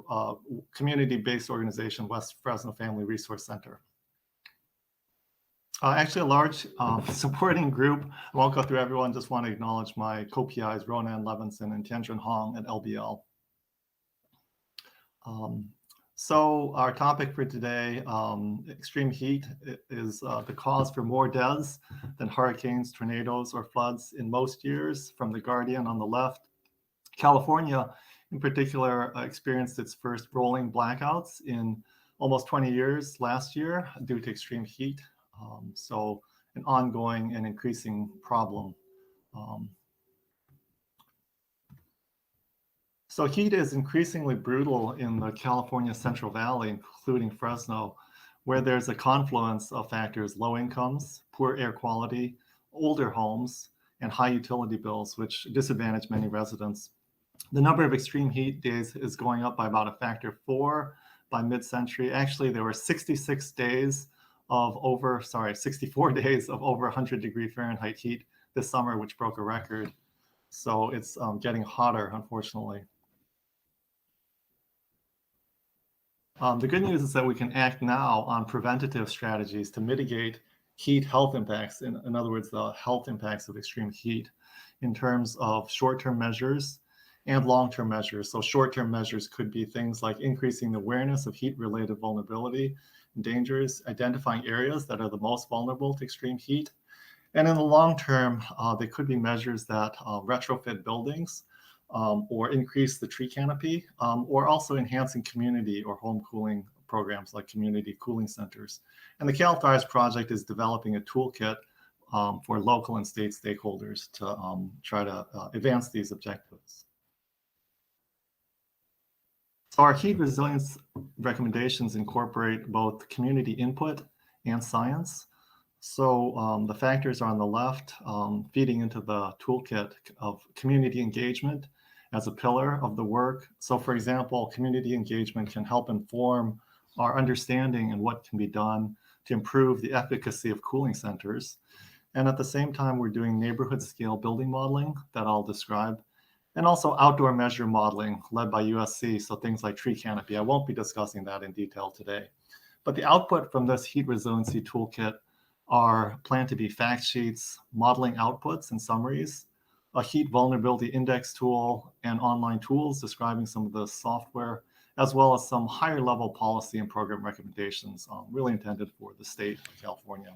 D: community-based organization, West Fresno Family Resource Center. Actually, a large supporting group. I won't go through everyone, just want to acknowledge my co-PIs, Ronan Levinson and JiaBin Huang at LBL. So our topic for today, extreme heat, is the cause for more deaths than hurricanes, tornadoes, or floods in most years. From The Guardian on the left, California in particular experienced its first rolling blackouts in almost 20 years last year due to extreme heat. So an ongoing and increasing problem. So heat is increasingly brutal in the California Central Valley, including Fresno, where there's a confluence of factors: low incomes, poor air quality, older homes, and high utility bills, which disadvantage many residents. The number of extreme heat days is going up by about a factor 4 by mid-century. Actually, there were 64 days of over 100 degree Fahrenheit heat this summer, which broke a record. So it's getting hotter, unfortunately. The good news is that we can act now on preventative strategies to mitigate heat health impacts, in other words, the health impacts of extreme heat, in terms of short-term measures and long-term measures. So short-term measures could be things like increasing the awareness of heat-related vulnerability and dangers, identifying areas that are the most vulnerable to extreme heat. And in the long term, they could be measures that retrofit buildings or increase the tree canopy, or also enhancing community or home cooling programs like community cooling centers. And the CalThrives project is developing a toolkit for local and state stakeholders to try to advance these objectives. So our heat resilience recommendations incorporate both community input and science. So the factors are on the left, feeding into the toolkit of community engagement as a pillar of the work. So for example, community engagement can help inform our understanding and what can be done to improve the efficacy of cooling centers. And at the same time, we're doing neighborhood scale building modeling that I'll describe, and also outdoor measure modeling led by USC, so things like tree canopy. I won't be discussing that in detail today. But the output from this heat resiliency toolkit are planned to be fact sheets, modeling outputs and summaries, a heat vulnerability index tool, and online tools describing some of the software, as well as some higher level policy and program recommendations really intended for the state of California.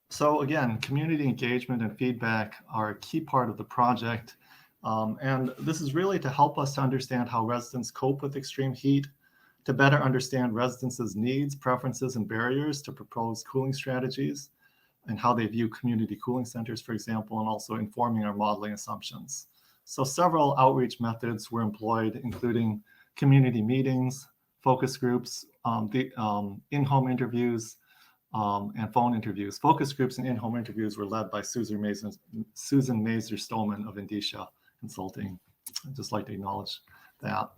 D: So again, community engagement and feedback are a key part of the project. And this is really to help us to understand how residents cope with extreme heat, to better understand residents' needs, preferences, and barriers, to propose cooling strategies, and how they view community cooling centers, for example, and also informing our modeling assumptions. So several outreach methods were employed, including community meetings, focus groups, in-home interviews, and phone interviews. Focus groups and in-home interviews were led by Susan Mazer-Stolman of Indicia Consulting. I'd just like to acknowledge that.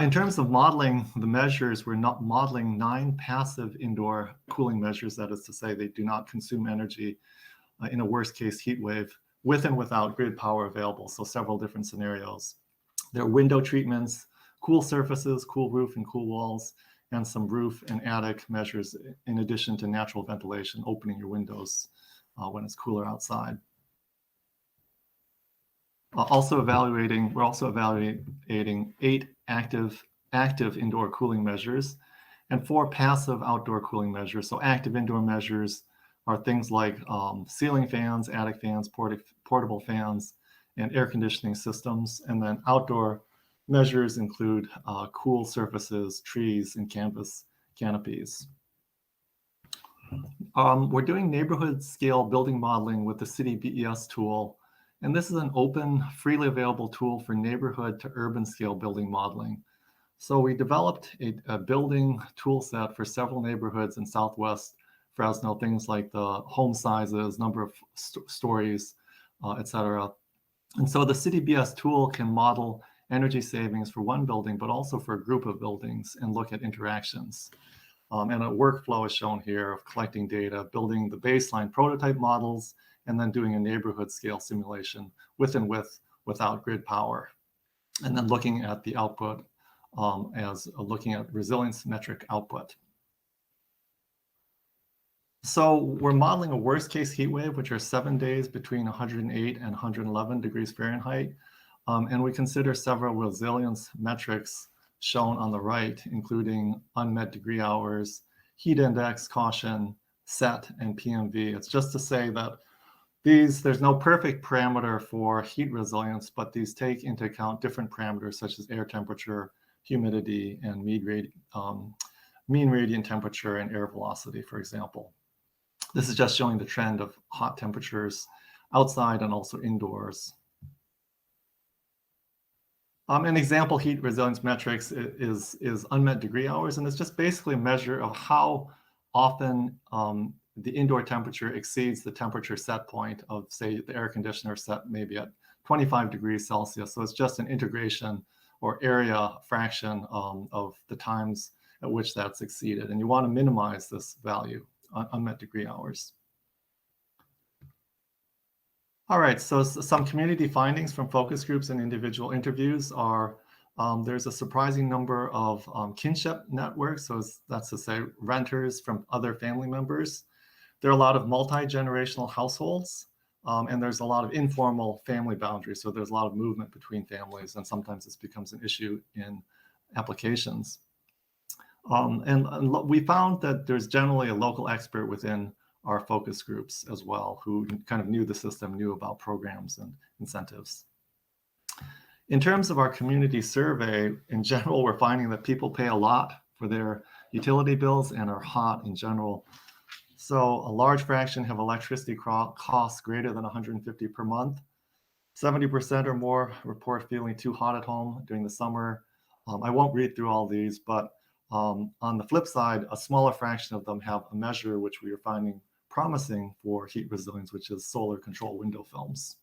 D: In terms of modeling, the measures, we're not modeling 9 passive indoor cooling measures. That is to say, they do not consume energy in a worst case heat wave with and without grid power available. So several different scenarios. There are window treatments, cool surfaces, cool roof and cool walls, and some roof and attic measures in addition to natural ventilation, opening your windows when it's cooler outside. We're also evaluating 8 active indoor cooling measures and 4 passive outdoor cooling measures. So active indoor measures are things like ceiling fans, attic fans, portable fans, and air conditioning systems. And then outdoor measures include cool surfaces, trees, and canvas canopies. We're doing neighborhood scale building modeling with the CityBES tool. And this is an open, freely available tool for neighborhood to urban scale building modeling. So we developed a building tool set for several neighborhoods in Southwest Fresno, things like the home sizes, number of stories, et cetera. And so the CityBES tool can model energy savings for one building, but also for a group of buildings and look at interactions. And a workflow is shown here of collecting data, building the baseline prototype models, and then doing a neighborhood scale simulation with and without grid power. And then looking at the output as looking at resilience metric output. So we're modeling a worst case heat wave, which are 7 days between 108 and 111 degrees Fahrenheit. And we consider several resilience metrics shown on the right, including unmet degree hours, heat index, caution, set, and PMV. It's just to say that there's no perfect parameter for heat resilience, but these take into account different parameters such as air temperature, humidity, and mean radiant temperature and air velocity, for example. This is just showing the trend of hot temperatures outside and also indoors. An example heat resilience metrics is unmet degree hours, and it's just basically a measure of how often the indoor temperature exceeds the temperature set point of, say, the air conditioner set maybe at 25 degrees Celsius. So it's just an integration or area fraction of the times at which that's exceeded. And you want to minimize this value, unmet degree hours. All right, so some community findings from focus groups and individual interviews are there's a surprising number of kinship networks. So that's to say renters from other family members. There are a lot of multi-generational households, and there's a lot of informal family boundaries. So there's a lot of movement between families, and sometimes this becomes an issue in applications. And we found that there's generally a local expert within our focus groups as well, who kind of knew the system, knew about programs and incentives. In terms of our community survey, in general, we're finding that people pay a lot for their utility bills and are hot in general. So a large fraction have electricity costs greater than $150 per month. 70% or more report feeling too hot at home during the summer. I won't read through all these, but on the flip side, a smaller fraction of them have a measure which we are finding promising for heat resilience, which is solar control window films.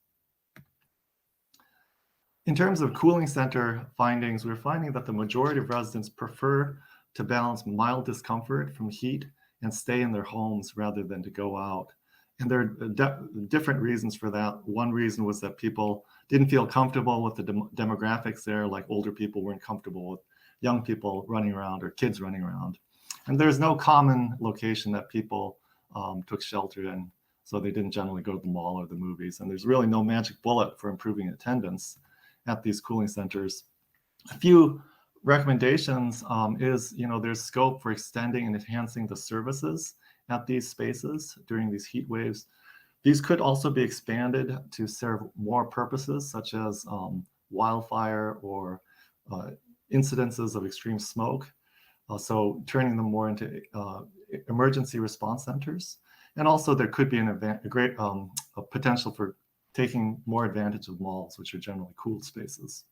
D: In terms of cooling center findings, we're finding that the majority of residents prefer to balance mild discomfort from heat and stay in their homes rather than to go out. And there are different reasons for that. One reason was that people didn't feel comfortable with the demographics there, like older people weren't comfortable with young people running around or kids running around. And there's no common location that people took shelter in, so they didn't generally go to the mall or the movies. And there's really no magic bullet for improving attendance at these cooling centers. A few recommendations is, there's scope for extending and enhancing the services at these spaces during these heat waves. These could also be expanded to serve more purposes, such as wildfire or incidences of extreme smoke. So turning them more into emergency response centers. And also there could be a great a potential for taking more advantage of malls, which are generally cooled spaces.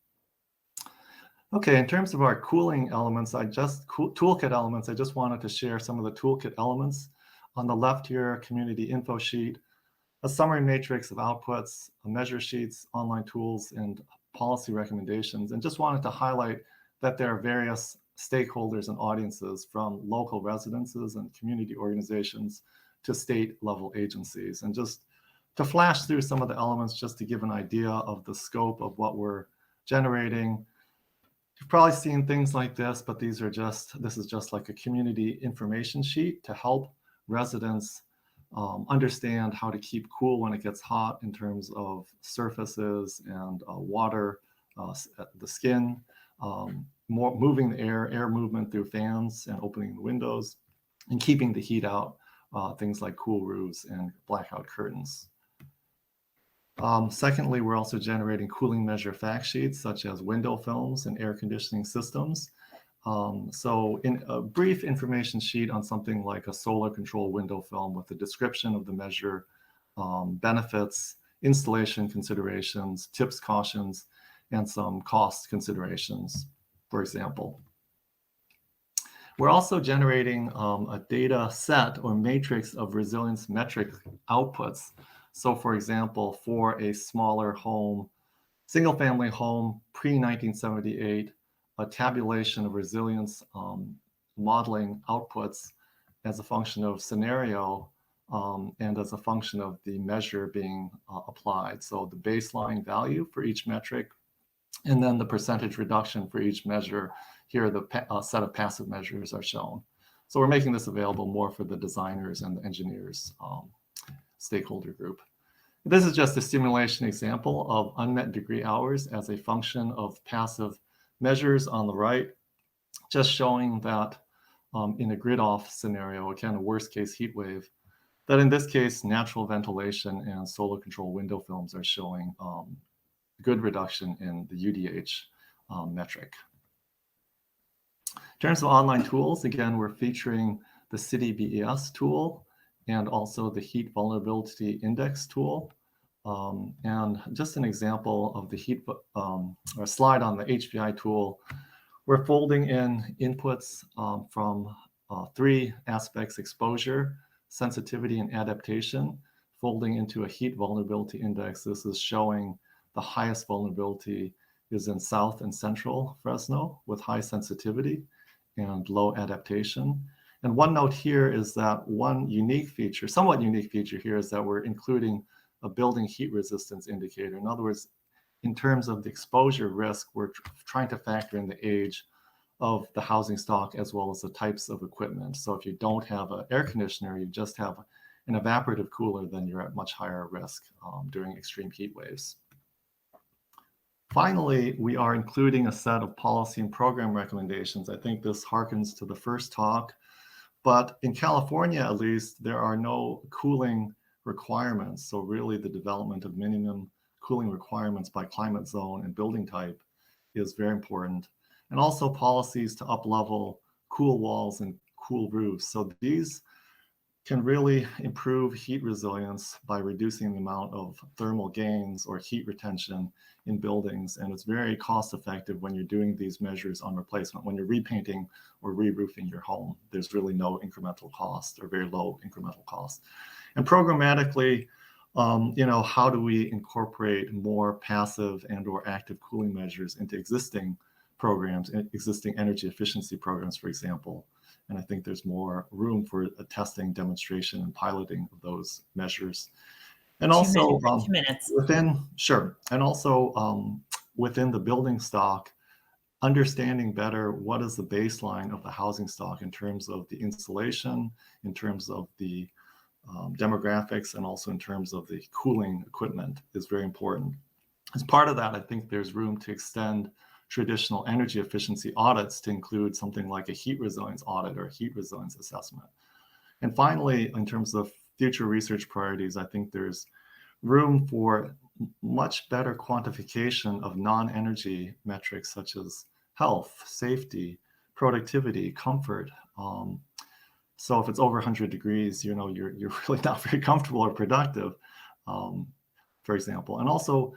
D: Okay, in terms of our cooling elements, toolkit elements, I just wanted to share some of the toolkit elements. On the left here, community info sheet, a summary matrix of outputs, measure sheets, online tools, and policy recommendations. And just wanted to highlight that there are various stakeholders and audiences, from local residences and community organizations to state-level agencies. And just to flash through some of the elements, just to give an idea of the scope of what we're generating. You've probably seen things like this, but this is just like a community information sheet to help residents understand how to keep cool when it gets hot in terms of surfaces and water, the skin, moving the air movement through fans and opening the windows, and keeping the heat out, things like cool roofs and blackout curtains. Secondly, we're also generating cooling measure fact sheets, such as window films and air conditioning systems. So in a brief information sheet on something like a solar control window film with a description of the measure, benefits, installation considerations, tips, cautions, and some cost considerations, for example. We're also generating a data set or matrix of resilience metric outputs. So for example, for a smaller home, single-family home, pre-1978, a tabulation of resilience modeling outputs as a function of scenario and as a function of the measure being applied. So the baseline value for each metric, and then the percentage reduction for each measure. Here, the set of passive measures are shown. So we're making this available more for the designers and the engineers stakeholder group. This is just a simulation example of unmet degree hours as a function of passive measures on the right, just showing that in a grid-off scenario, again, a worst-case heat wave, that in this case, natural ventilation and solar control window films are showing good reduction in the UDH metric. In terms of online tools, again, we're featuring the CityBES tool and also the Heat Vulnerability Index tool. And just an example of the heat, or a slide on the HVI tool, we're folding in inputs from three aspects: exposure, sensitivity, and adaptation, folding into a heat vulnerability index. This is showing the highest vulnerability is in South and Central Fresno with high sensitivity and low adaptation. And one note here is that one unique feature, somewhat unique feature here, is that we're including a building heat resistance indicator. In other words, in terms of the exposure risk, we're trying to factor in the age of the housing stock as well as the types of equipment. So if you don't have an air conditioner, you just have an evaporative cooler, then you're at much higher risk during extreme heat waves. Finally, we are including a set of policy and program recommendations. I think this harkens to the first talk, but in California, at least, there are no cooling requirements. So really the development of minimum cooling requirements by climate zone and building type is very important. And also policies to up-level cool walls and cool roofs. So these can really improve heat resilience by reducing the amount of thermal gains or heat retention in buildings. And it's very cost effective when you're doing these measures on replacement. When you're repainting or re-roofing your home, there's really no incremental cost or very low incremental cost. And programmatically, how do we incorporate more passive and or active cooling measures into existing programs, existing energy efficiency programs, for example? And I think there's more room for a testing, demonstration, and piloting of those measures. And also within the building stock, understanding better what is the baseline of the housing stock in terms of the insulation, in terms of the demographics, and also in terms of the cooling equipment is very important. As part of that, I think there's room to extend traditional energy efficiency audits to include something like a heat resilience audit or a heat resilience assessment. And finally, in terms of future research priorities, I think there's room for much better quantification of non-energy metrics such as health, safety, productivity, comfort. So if it's over 100 degrees, you're really not very comfortable or productive, for example. And also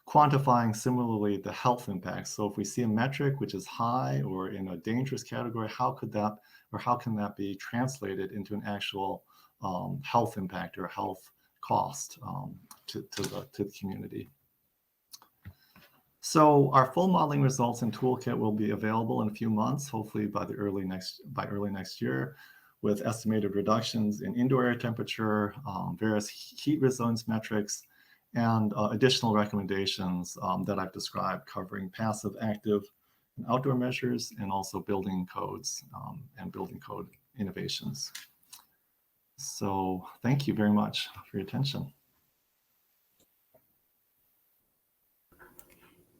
D: quantifying similarly the health impacts. So if we see a metric which is high or in a dangerous category, how can that be translated into an actual health impact or health cost to the community? So our full modeling results in Toolkit will be available in a few months, hopefully by early next year, with estimated reductions in indoor air temperature, various heat resilience metrics, and additional recommendations that I've described, covering passive, active, and outdoor measures, and also building codes and building code innovations. So thank you very much for your attention.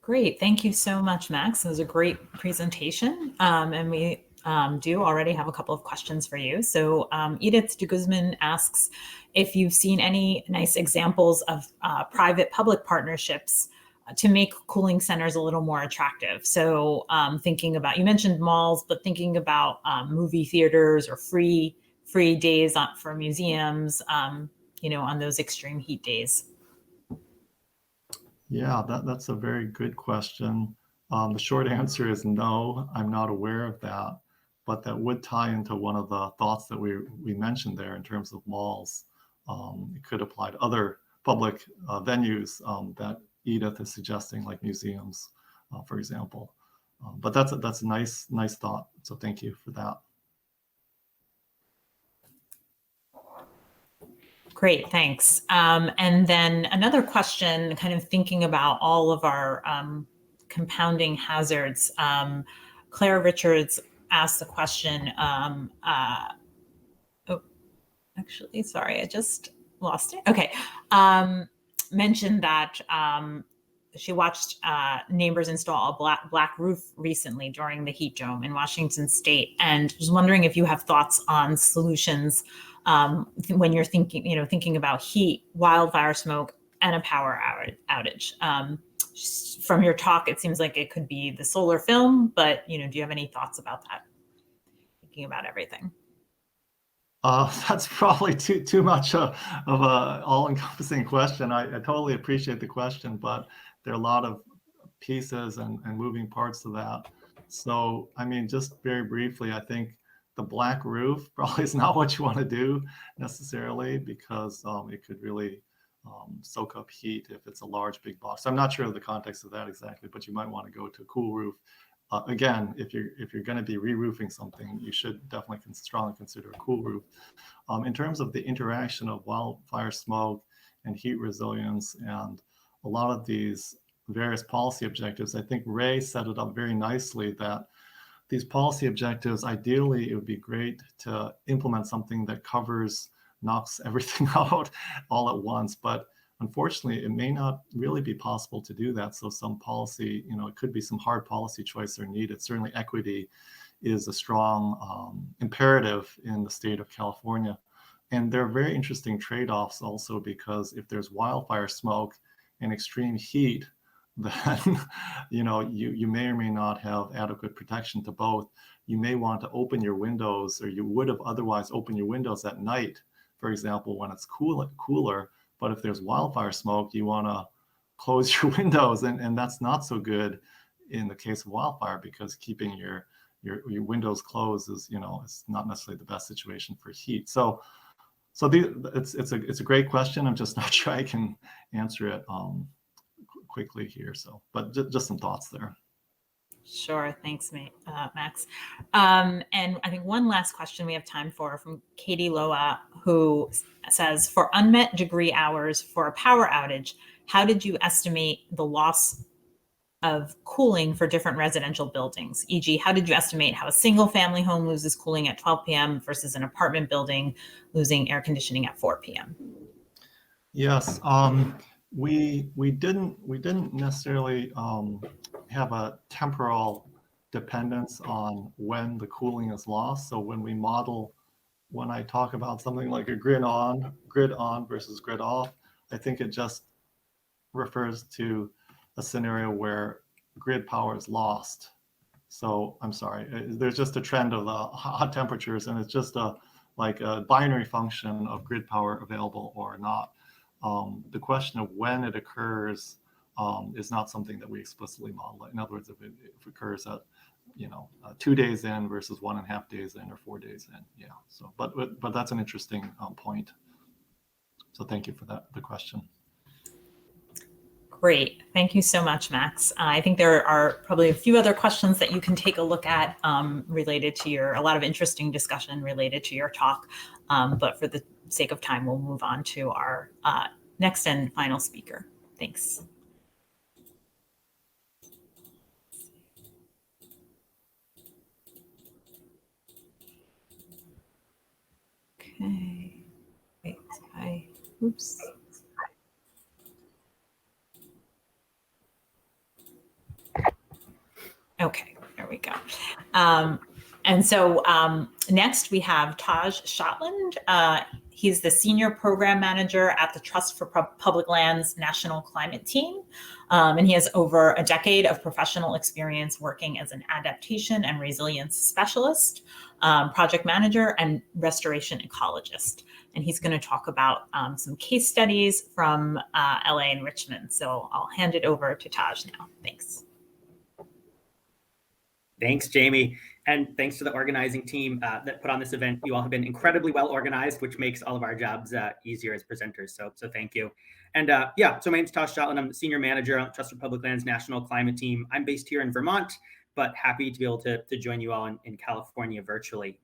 A: Great. Thank you so much, Max. It was a great presentation. And we do already have a couple of questions for you. So Edith de Guzman asks if you've seen any nice examples of private-public partnerships to make cooling centers a little more attractive. So thinking about, you mentioned malls, but thinking about movie theaters or free days for museums, on those extreme heat days.
D: Yeah, that's a very good question. The short answer is no, I'm not aware of that, but that would tie into one of the thoughts that we mentioned there in terms of malls. It could apply to other public venues that Edith is suggesting, like museums, for example. But that's a nice thought. So thank you for that.
A: Great, thanks. And then another question, kind of thinking about all of our compounding hazards. Claire Richards asked the question, oh, actually, sorry, I just lost it. Okay, mentioned that she watched neighbors install a black roof recently during the heat dome in Washington State, and was wondering if you have thoughts on solutions when you're thinking about heat, wildfire smoke, and a power outage. From your talk, it seems like it could be the solar film, but do you have any thoughts about that? Thinking about everything.
D: That's probably too much of a all-encompassing question. I totally appreciate the question, but there are a lot of pieces and moving parts to that. So, I mean, just very briefly, I think the black roof probably is not what you want to do necessarily, because it could really soak up heat if it's a large, big box. I'm not sure of the context of that exactly, but you might want to go to a cool roof. Again, if you're going to be re-roofing something, you should definitely strongly consider a cool roof. In terms of the interaction of wildfire smoke and heat resilience and a lot of these various policy objectives, I think Ray set it up very nicely that these policy objectives, ideally, it would be great to implement something that knocks everything out all at once. But unfortunately, it may not really be possible to do that. So some policy, it could be some hard policy choices are needed. Certainly equity is a strong imperative in the state of California. And there are very interesting trade-offs also, because if there's wildfire smoke and extreme heat, then you may or may not have adequate protection to both. You may want to open your windows, or you would have otherwise opened your windows at night, for example, when it's cooler. But if there's wildfire smoke, you want to close your windows, and that's not so good in the case of wildfire, because keeping your windows closed is it's not necessarily the best situation for heat. So it's a great question. I'm just not sure I can answer it quickly here. So, but just some thoughts there.
A: Sure. Thanks, Max. And I think one last question we have time for from Katie Loa, who says, for unmet degree hours for a power outage, how did you estimate the loss of cooling for different residential buildings? E.g., how did you estimate how a single family home loses cooling at 12 p.m. versus an apartment building losing air conditioning at 4 p.m.?
D: Yes. We didn't necessarily have a temporal dependence on when the cooling is lost. So when we model when I talk about something like a grid on versus grid off, I think it just refers to a scenario where grid power is lost. So I'm sorry, there's just a trend of the hot temperatures, and it's just like a binary function of grid power available or not. The question of when it occurs is not something that we explicitly model. In other words, if it occurs at 2 days in versus 1.5 days in or 4 days in, yeah. So, but that's an interesting point. So thank you for the question.
A: Great. Thank you so much, Max. I think there are probably a few other questions that you can take a look at related to a lot of interesting discussion related to your talk. But for the sake of time, we'll move on to our next and final speaker. Thanks. Okay. Wait, oops. Okay, there we go. And so next we have Taj Schottland. He's the Senior Program Manager at the Trust for Public Lands National Climate Team. And he has over a decade of professional experience working as an adaptation and resilience specialist, project manager, and restoration ecologist. And he's going to talk about some case studies from LA and Richmond. So I'll hand it over to Taj now. Thanks.
E: Thanks, Jamie. And thanks to the organizing team that put on this event. You all have been incredibly well organized, which makes all of our jobs easier as presenters. So thank you. And yeah, so my name's Taj Schottland. I'm the Senior Manager on the Trust for Public Lands National Climate Team. I'm based here in Vermont, but happy to be able to join you all in California virtually.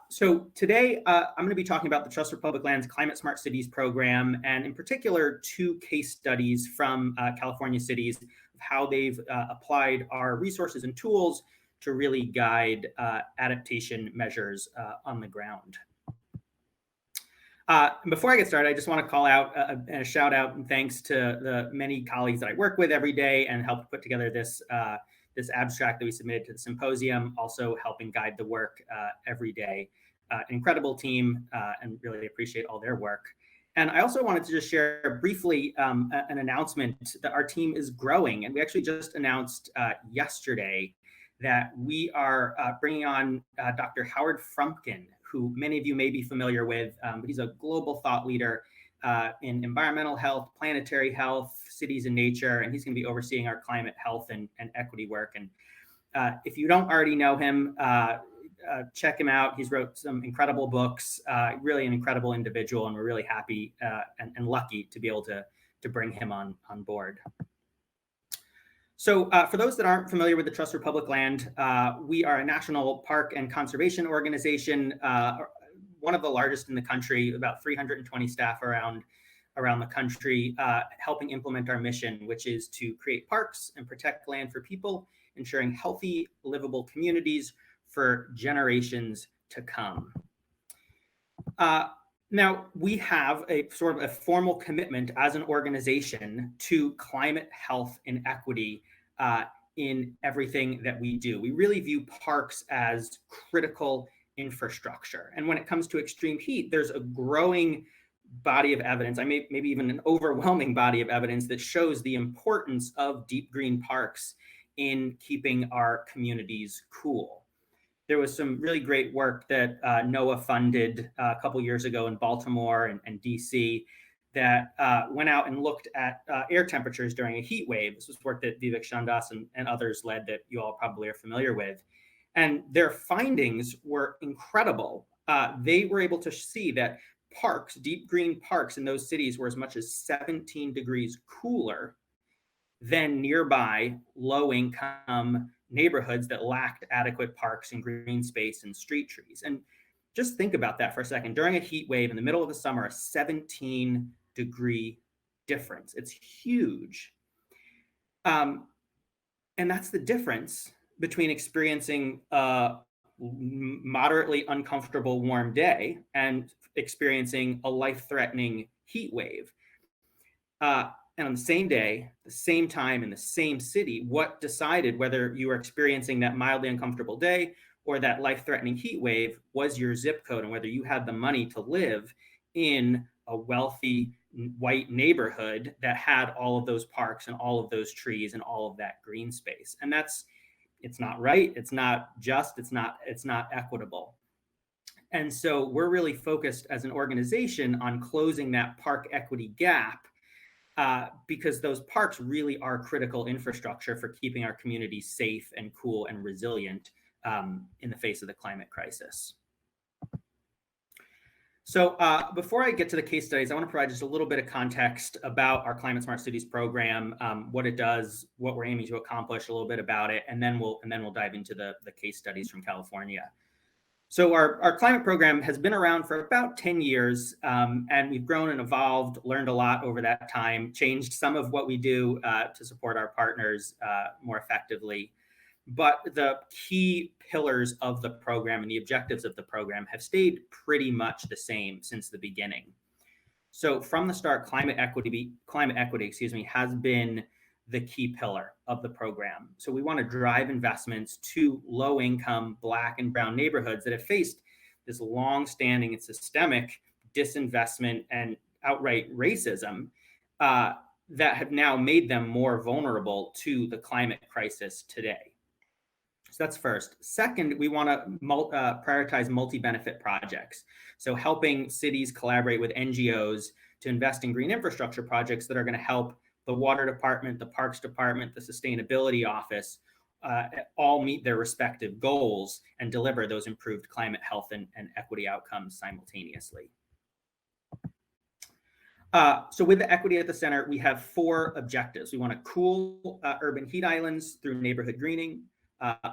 E: So today I'm going to be talking about the Trust for Public Lands Climate Smart Cities program, and in particular, 2 case studies from California cities of how they've applied our resources and tools to really guide adaptation measures on the ground. Before I get started, I just want to call out a shout out and thanks to the many colleagues that I work with every day and helped put together this this abstract that we submitted to the symposium, also helping guide the work every day. Incredible team, and really appreciate all their work. And I also wanted to just share briefly an announcement that our team is growing. And we actually just announced yesterday that we are bringing on Dr. Howard Frumpkin, who many of you may be familiar with, but he's a global thought leader in environmental health, planetary health, cities and nature, and he's going to be overseeing our climate health and equity work. And if you don't already know him, check him out. He's wrote some incredible books, really an incredible individual, and we're really happy and lucky to be able to bring him on board. So for those that aren't familiar with the Trust for Public Land, we are a national park and conservation organization, one of the largest in the country, about 320 staff around the country, helping implement our mission, which is to create parks and protect land for people, ensuring healthy, livable communities for generations to come. Now, we have a sort of a formal commitment as an organization to climate health and equity in everything that we do. We really view parks as critical infrastructure. And when it comes to extreme heat, there's a growing body of evidence, maybe even an overwhelming body of evidence that shows the importance of deep green parks in keeping our communities cool. There was some really great work that NOAA funded a couple years ago in Baltimore and DC that went out and looked at air temperatures during a heat wave. This was work that Vivek Chandas and others led that you all probably are familiar with. And their findings were incredible. They were able to see that parks, deep green parks in those cities were as much as 17 degrees cooler than nearby low-income neighborhoods that lacked adequate parks and green space and street trees. And just think about that for a second. During a heat wave in the middle of the summer, a 17-degree difference. It's huge. And that's the difference between experiencing a moderately uncomfortable warm day and experiencing a life-threatening heat wave. And on the same day, the same time, in the same city, what decided whether you were experiencing that mildly uncomfortable day or that life-threatening heat wave was your zip code and whether you had the money to live in a wealthy white neighborhood that had all of those parks and all of those trees and all of that green space. And it's not right, it's not just, it's not equitable. And so we're really focused as an organization on closing that park equity gap, because those parks really are critical infrastructure for keeping our communities safe and cool and resilient in the face of the climate crisis. So before I get to the case studies, I want to provide just a little bit of context about our Climate Smart Cities program, what it does, what we're aiming to accomplish, a little bit about it, and then we'll dive into the case studies from California. So our climate program has been around for about 10 years, and we've grown and evolved, learned a lot over that time, changed some of what we do to support our partners more effectively. But the key pillars of the program and the objectives of the program have stayed pretty much the same since the beginning. So from the start, climate equity, has been the key pillar of the program. So we want to drive investments to low-income Black and brown neighborhoods that have faced this long-standing and systemic disinvestment and outright racism that have now made them more vulnerable to the climate crisis today. So that's first. Second, we want to prioritize multi-benefit projects. So helping cities collaborate with NGOs to invest in green infrastructure projects that are going to help the water department, the parks department, the sustainability office, all meet their respective goals and deliver those improved climate health and equity outcomes simultaneously. So with the equity at the center, we have 4 objectives. We want to cool urban heat islands through neighborhood greening,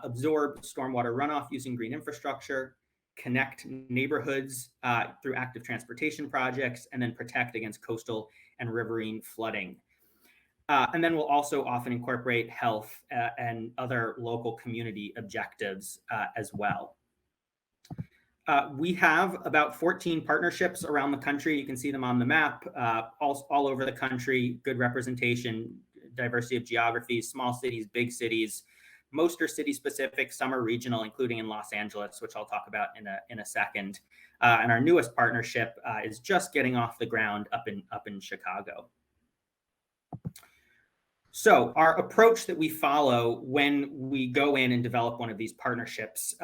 E: absorb stormwater runoff using green infrastructure, connect neighborhoods through active transportation projects, and then protect against coastal and riverine flooding. And then we'll also often incorporate health and other local community objectives as well. We have about 14 partnerships around the country. You can see them on the map, all over the country, good representation, diversity of geographies, small cities, big cities. Most are city specific, some are regional, including in Los Angeles, which I'll talk about in a second. And our newest partnership is just getting off the ground up in Chicago. So our approach that we follow when we go in and develop one of these partnerships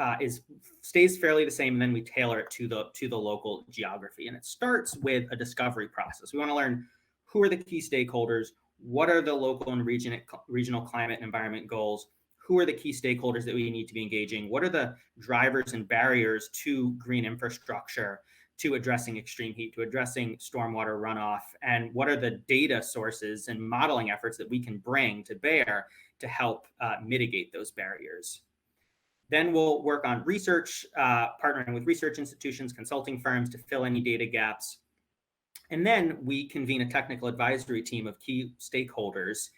E: stays fairly the same, and then we tailor it to the local geography. And it starts with a discovery process. We want to learn who are the key stakeholders, what are the local and regional climate and environment goals, who are the key stakeholders that we need to be engaging, what are the drivers and barriers to green infrastructure, to addressing extreme heat, to addressing stormwater runoff, and what are the data sources and modeling efforts that we can bring to bear to help mitigate those barriers. Then we'll work on research, partnering with research institutions, consulting firms to fill any data gaps. And then we convene a technical advisory team of key stakeholders,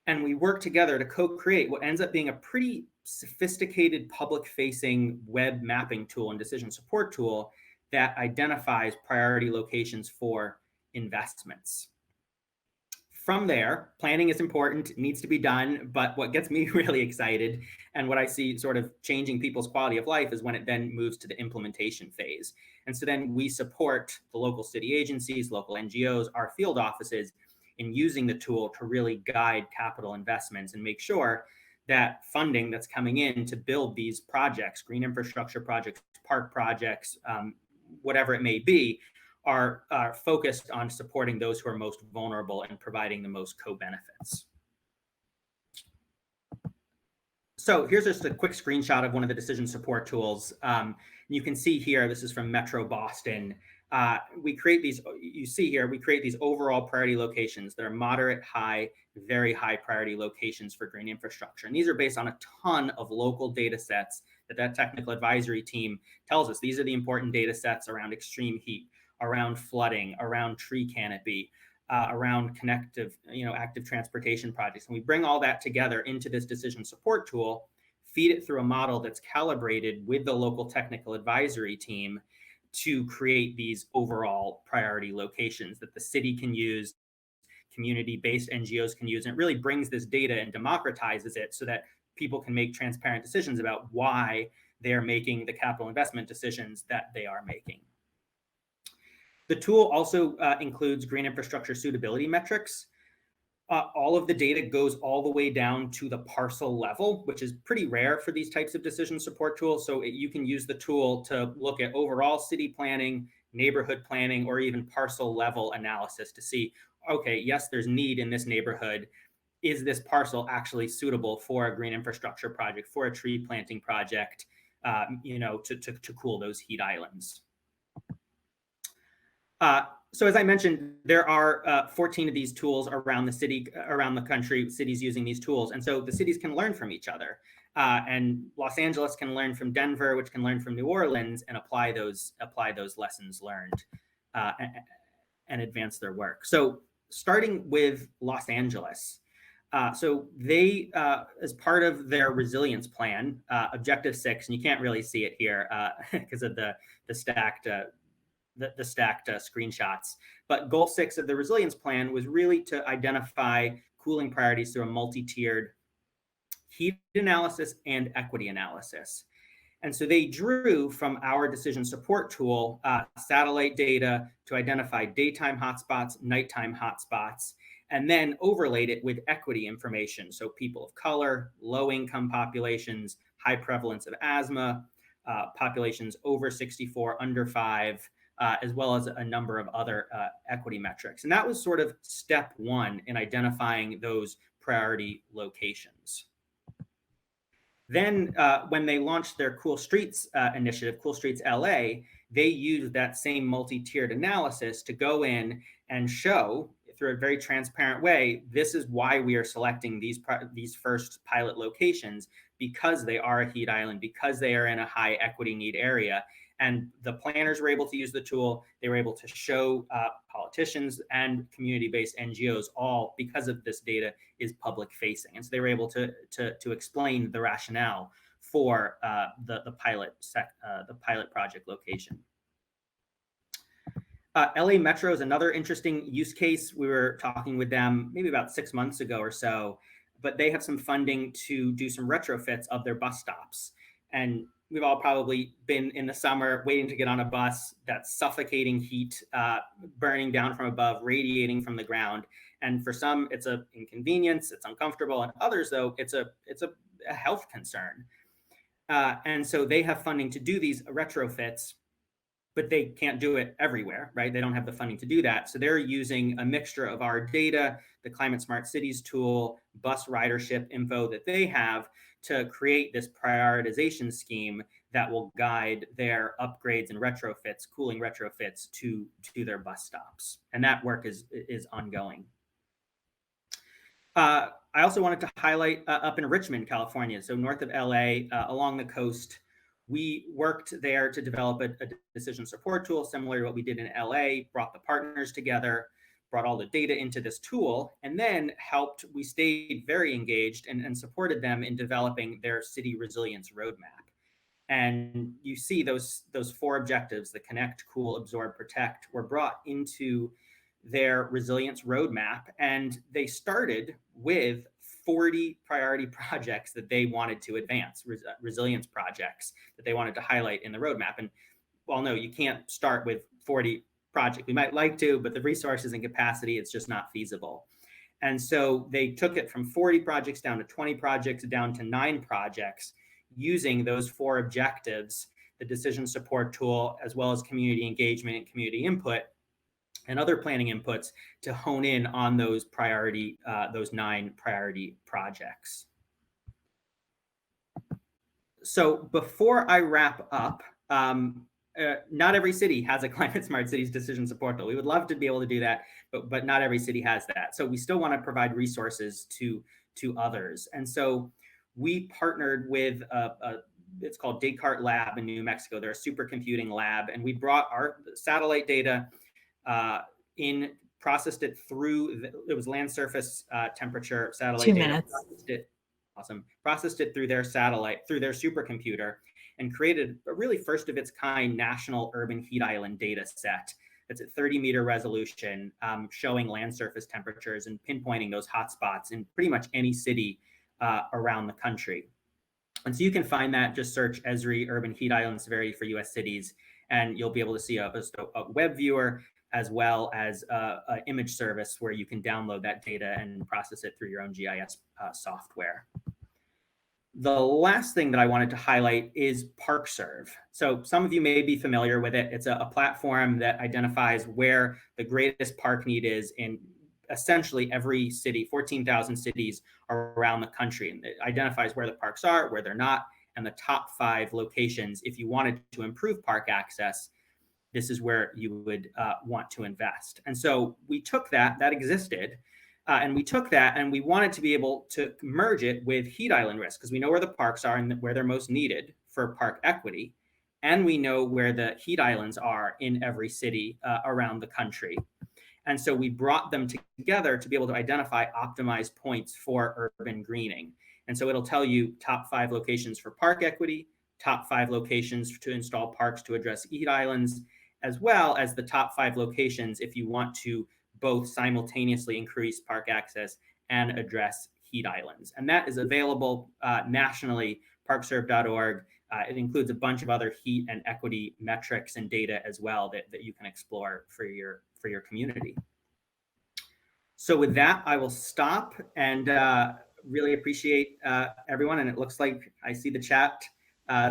E: and we work together to co-create what ends up being a pretty sophisticated public-facing web mapping tool and decision support tool that identifies priority locations for investments. From there, planning is important, it needs to be done, but what gets me really excited and what I see sort of changing people's quality of life is when it then moves to the implementation phase. And so then we support the local city agencies, local NGOs, our field offices in using the tool to really guide capital investments and make sure that funding that's coming in to build these projects, green infrastructure projects, park projects, whatever it may be, are focused on supporting those who are most vulnerable and providing the most co-benefits. So here's just a quick screenshot of one of the decision support tools. You can see here, this is from Metro Boston. We create these, you see here, we create these overall priority locations that are moderate, high, very high priority locations for green infrastructure. And these are based on a ton of local data sets that technical advisory team tells us. These are the important data sets around extreme heat, around flooding, around tree canopy, around connective, active transportation projects. And we bring all that together into this decision support tool, feed it through a model that's calibrated with the local technical advisory team to create these overall priority locations that the city can use, community-based NGOs can use, and it really brings this data and democratizes it so that people can make transparent decisions about why they're making the capital investment decisions that they are making. The tool also includes green infrastructure suitability metrics. All of the data goes all the way down to the parcel level, which is pretty rare for these types of decision support tools. So you can use the tool to look at overall city planning, neighborhood planning, or even parcel level analysis to see, okay, yes, there's need in this neighborhood. Is this parcel actually suitable for a green infrastructure project, for a tree planting project, to cool those heat islands? So as I mentioned, there are 14 of these tools around the country, cities using these tools. And so the cities can learn from each other. And Los Angeles can learn from Denver, which can learn from New Orleans, and apply those lessons learned and advance their work. So starting with Los Angeles. So they, as part of their resilience plan, Objective 6, and you can't really see it here because of the stacked screenshots. But goal 6 of the resilience plan was really to identify cooling priorities through a multi-tiered heat analysis and equity analysis. And so they drew from our decision support tool satellite data to identify daytime hotspots, nighttime hotspots, and then overlaid it with equity information. So people of color, low income populations, high prevalence of asthma, populations over 64, under 5, as well as a number of other equity metrics. And that was sort of step one in identifying those priority locations. Then when they launched their Cool Streets initiative, Cool Streets LA, they used that same multi-tiered analysis to go in and show through a very transparent way, this is why we are selecting these first pilot locations, because they are a heat island, because they are in a high equity need area. And the planners were able to use the tool. They were able to show politicians and community-based NGOs, all because of this data is public facing. And so they were able to explain the rationale for the pilot project location. LA Metro is another interesting use case. We were talking with them maybe about 6 months ago or so, but they have some funding to do some retrofits of their bus stops. And we've all probably been in the summer waiting to get on a bus, that's suffocating heat, burning down from above, radiating from the ground. And for some, it's an inconvenience, it's uncomfortable. And others, though, it's a health concern. And so they have funding to do these retrofits, but they can't do it everywhere, right? They don't have the funding to do that. So they're using a mixture of our data, the Climate Smart Cities tool, bus ridership info that they have to create this prioritization scheme that will guide their upgrades and retrofits, cooling retrofits to their bus stops. And that work is ongoing. I also wanted to highlight up in Richmond, California, so north of LA, along the coast. We worked there to develop a decision support tool similar to what we did in LA, brought the partners together, brought all the data into this tool, and then we stayed very engaged and supported them in developing their city resilience roadmap. And you see those 4 objectives, the connect, cool, absorb, protect, were brought into their resilience roadmap. And they started with 40 priority projects that they wanted to advance, resilience projects that they wanted to highlight in the roadmap. And well, no, you can't start with 40 projects. We might like to, but the resources and capacity, it's just not feasible. And so they took it from 40 projects down to 20 projects, down to 9 projects, using those 4 objectives, the decision support tool, as well as community engagement and community input, and other planning inputs to hone in on those 9 priority projects. So before I wrap up, not every city has a Climate Smart Cities decision support tool. We would love to be able to do that, but not every city has that. So we still want to provide resources to others. And so we partnered with it's called Descartes Lab in New Mexico. They're a supercomputing lab, and we brought our satellite data processed it through, it was land surface temperature satellite
A: 2
E: data.
A: minutes.
E: Processed it through their satellite, through their supercomputer, and created a really first of its kind national urban heat island data set. That's at 30-meter resolution, showing land surface temperatures and pinpointing those hotspots in pretty much any city around the country. And so you can find that, just search Esri Urban Heat Island Severity for US cities, and you'll be able to see a web viewer as well as an image service where you can download that data and process it through your own GIS software. The last thing that I wanted to highlight is ParkServe. So some of you may be familiar with it. It's a platform that identifies where the greatest park need is in essentially every city, 14,000 cities around the country. And it identifies where the parks are, where they're not, and the top 5 locations. If you wanted to improve park access, this is where you would want to invest. And so we took that existed, and we took that and we wanted to be able to merge it with heat island risk, because we know where the parks are and where they're most needed for park equity. And we know where the heat islands are in every city around the country. And so we brought them together to be able to identify optimized points for urban greening. And so it'll tell you top 5 locations for park equity, top 5 locations to install parks to address heat islands, as well as the top 5 locations if you want to both simultaneously increase park access and address heat islands. And that is available nationally, parkserve.org. It includes a bunch of other heat and equity metrics and data as well that you can explore for your community. So with that, I will stop and really appreciate everyone. And it looks like I see the chat,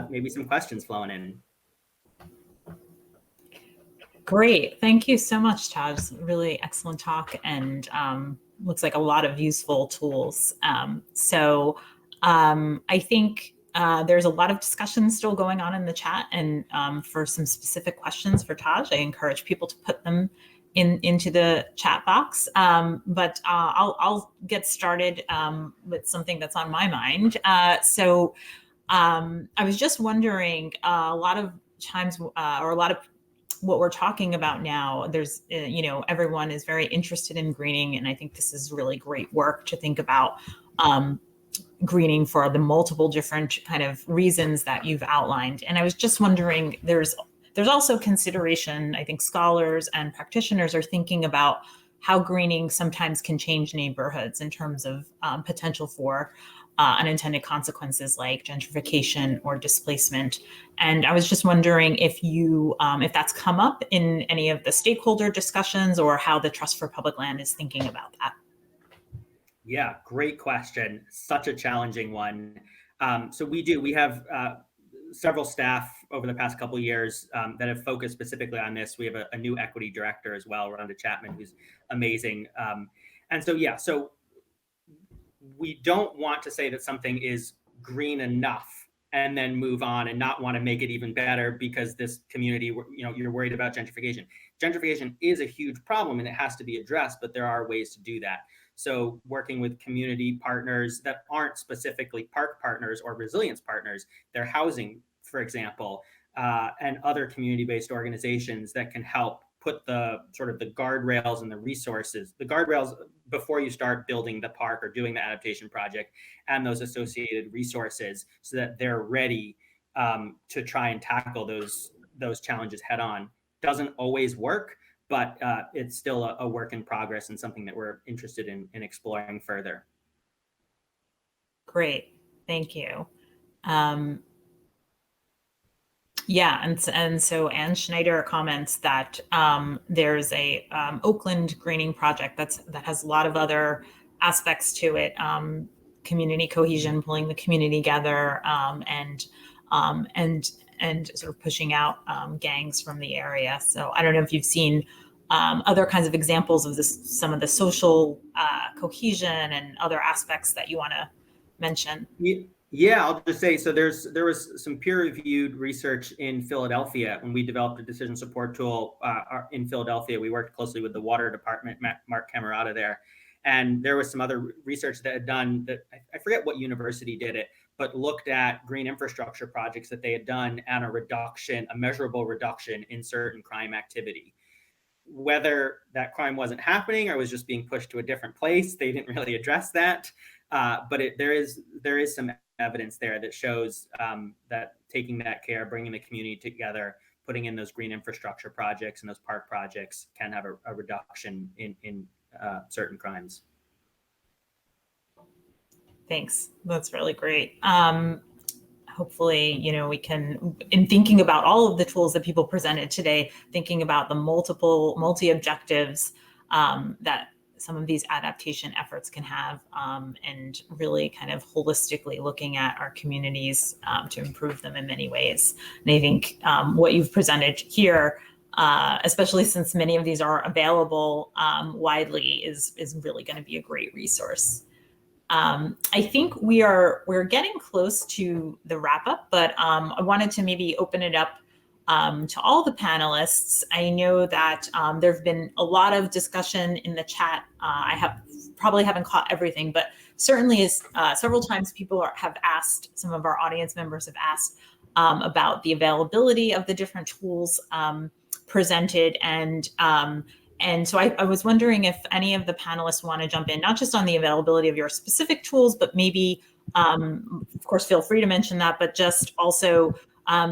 E: maybe some questions flowing in.
A: Great. Thank you so much, Todd. Really excellent talk, and looks like a lot of useful tools. I think there's a lot of discussion still going on in the chat, and for some specific questions for Taj, I encourage people to put them into the chat box. But I'll get started with something that's on my mind. I was just wondering, a lot of times, or a lot of what we're talking about now, there's, everyone is very interested in greening. And I think this is really great work to think about greening for the multiple different kind of reasons that you've outlined. And I was just wondering, there's also consideration, I think scholars and practitioners are thinking about how greening sometimes can change neighborhoods in terms of potential for unintended consequences like gentrification or displacement. And I was just wondering if that's come up in any of the stakeholder discussions, or how the Trust for Public Land is thinking about that.
E: Yeah, great question. Such a challenging one. We have several staff over the past couple of years that have focused specifically on this. We have a new equity director as well, Rhonda Chapman, who's amazing. So we don't want to say that something is green enough and then move on and not want to make it even better because this community, you're worried about gentrification. Gentrification is a huge problem and it has to be addressed, but there are ways to do that. So working with community partners that aren't specifically park partners or resilience partners, they're housing, for example, and other community-based organizations that can help put the sort of the guardrails and the resources, the guardrails before you start building the park or doing the adaptation project, and those associated resources so that they're ready to try and tackle those challenges head on. Doesn't always work, but it's still a work in progress and something that we're interested in exploring further.
A: Great, thank you. And so Ann Schneider comments that there's a Oakland greening project that has a lot of other aspects to it, community cohesion, pulling the community together, and sort of pushing out gangs from the area. So I don't know if you've seen other kinds of examples of this, some of the social cohesion and other aspects that you want to mention.
E: Yeah, I'll just say, so there was some peer-reviewed research in Philadelphia when we developed a decision support tool in Philadelphia. We worked closely with the water department, Mark Camerata there. And there was some other research that had done that, I forget what university did it, but looked at green infrastructure projects that they had done and a measurable reduction in certain crime activity. Whether that crime wasn't happening or was just being pushed to a different place, they didn't really address that. But there is some evidence there that shows that taking that care, bringing the community together, putting in those green infrastructure projects and those park projects can have a reduction in certain crimes.
A: Thanks. That's really great. hopefully, you know, we can, in thinking about all of the tools that people presented today, thinking about the multi-objectives that some of these adaptation efforts can have, and really kind of holistically looking at our communities to improve them in many ways. And I think what you've presented here, especially since many of these are available widely, is really going to be a great resource. I think we're getting close to the wrap up, but I wanted to maybe open it up to all the panelists. I know that there have been a lot of discussion in the chat. I probably haven't caught everything, but certainly is several times people have asked, some of our audience members have asked about the availability of the different tools presented. And so I was wondering if any of the panelists want to jump in, not just on the availability of your specific tools, but maybe, of course, feel free to mention that, but just also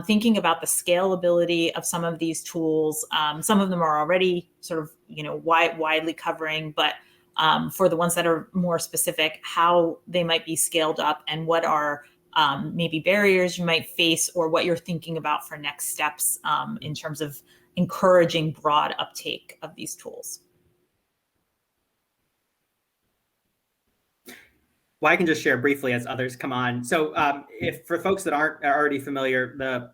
A: thinking about the scalability of some of these tools. Some of them are already sort of, you know, widely covering, but for the ones that are more specific, how they might be scaled up and what are maybe barriers you might face, or what you're thinking about for next steps in terms of encouraging broad uptake of these tools.
E: Well, I can just share briefly as others come on. So if for folks that aren't already familiar, the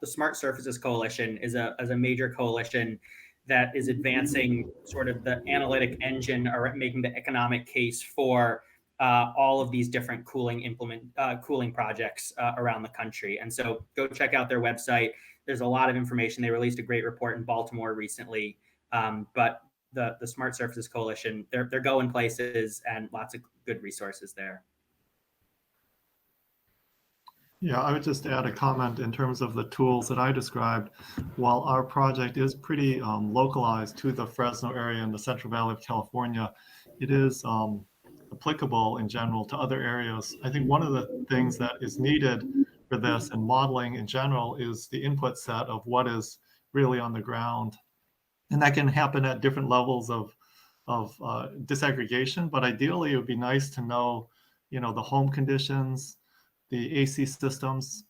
E: Smart Surfaces Coalition is a major coalition that is advancing sort of the analytic engine, or making the economic case for all of these different cooling projects around the country. And so go check out their website. There's a lot of information. They released a great report in Baltimore recently, but the Smart Surfaces Coalition, they're going places, and lots of good resources there.
D: Yeah, I would just add a comment in terms of the tools that I described. While our project is pretty localized to the Fresno area and the Central Valley of California, it is applicable in general to other areas. I think one of the things that is needed for this and modeling in general is the input set of what is really on the ground. And that can happen at different levels of disaggregation, but ideally it would be nice to know, you know, the home conditions, the AC systems,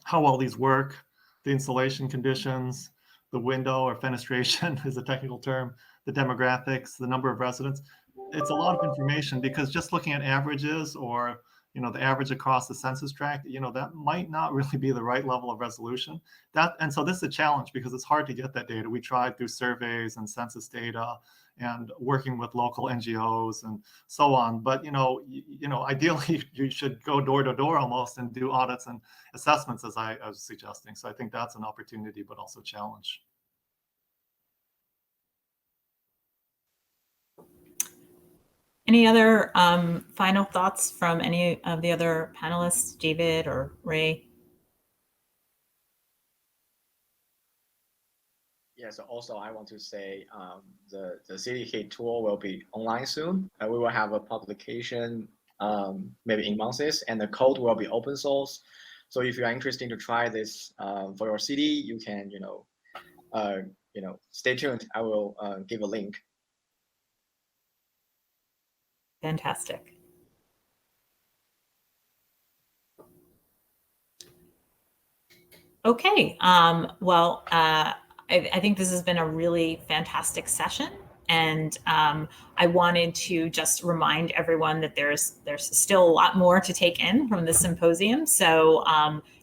D: how well these work, the insulation conditions, the window or fenestration is a technical term, the demographics, the number of residents. It's a lot of information, because just looking at averages, or, you know, the average across the census tract, you know, that might not really be the right level of resolution. And so this is a challenge, because it's hard to get that data. We tried through surveys and census data and working with local NGOs and so on. But, you know, ideally you should go door to door almost and do audits and assessments, as I was suggesting. So I think that's an opportunity, but also a challenge.
A: Any other final thoughts from any of the other panelists, David or Ray?
C: Yes, also I want to say the CityHeat tool will be online soon. We will have a publication maybe in months, and the code will be open source. So if you are interested to try this for your city, you can, stay tuned. I will give a link.
A: Fantastic. Okay, well, I think this has been a really fantastic session, and I wanted to just remind everyone that there's still a lot more to take in from this symposium. So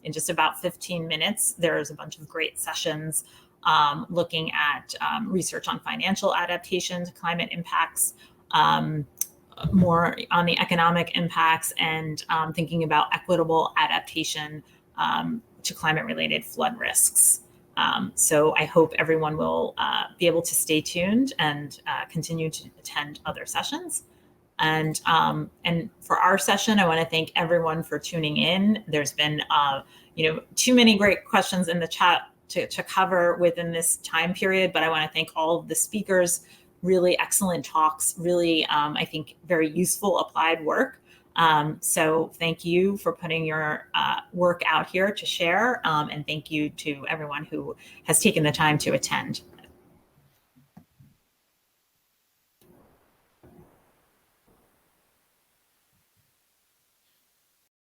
A: in just about 15 minutes, there's a bunch of great sessions looking at research on financial adaptation to climate impacts, more on the economic impacts, and thinking about equitable adaptation to climate-related flood risks. So I hope everyone will be able to stay tuned and continue to attend other sessions. And for our session, I want to thank everyone for tuning in. There's been too many great questions in the chat to cover within this time period, but I want to thank all of the speakers. Really excellent talks, really, I think, very useful applied work. So thank you for putting your work out here to share, and thank you to everyone who has taken the time to attend.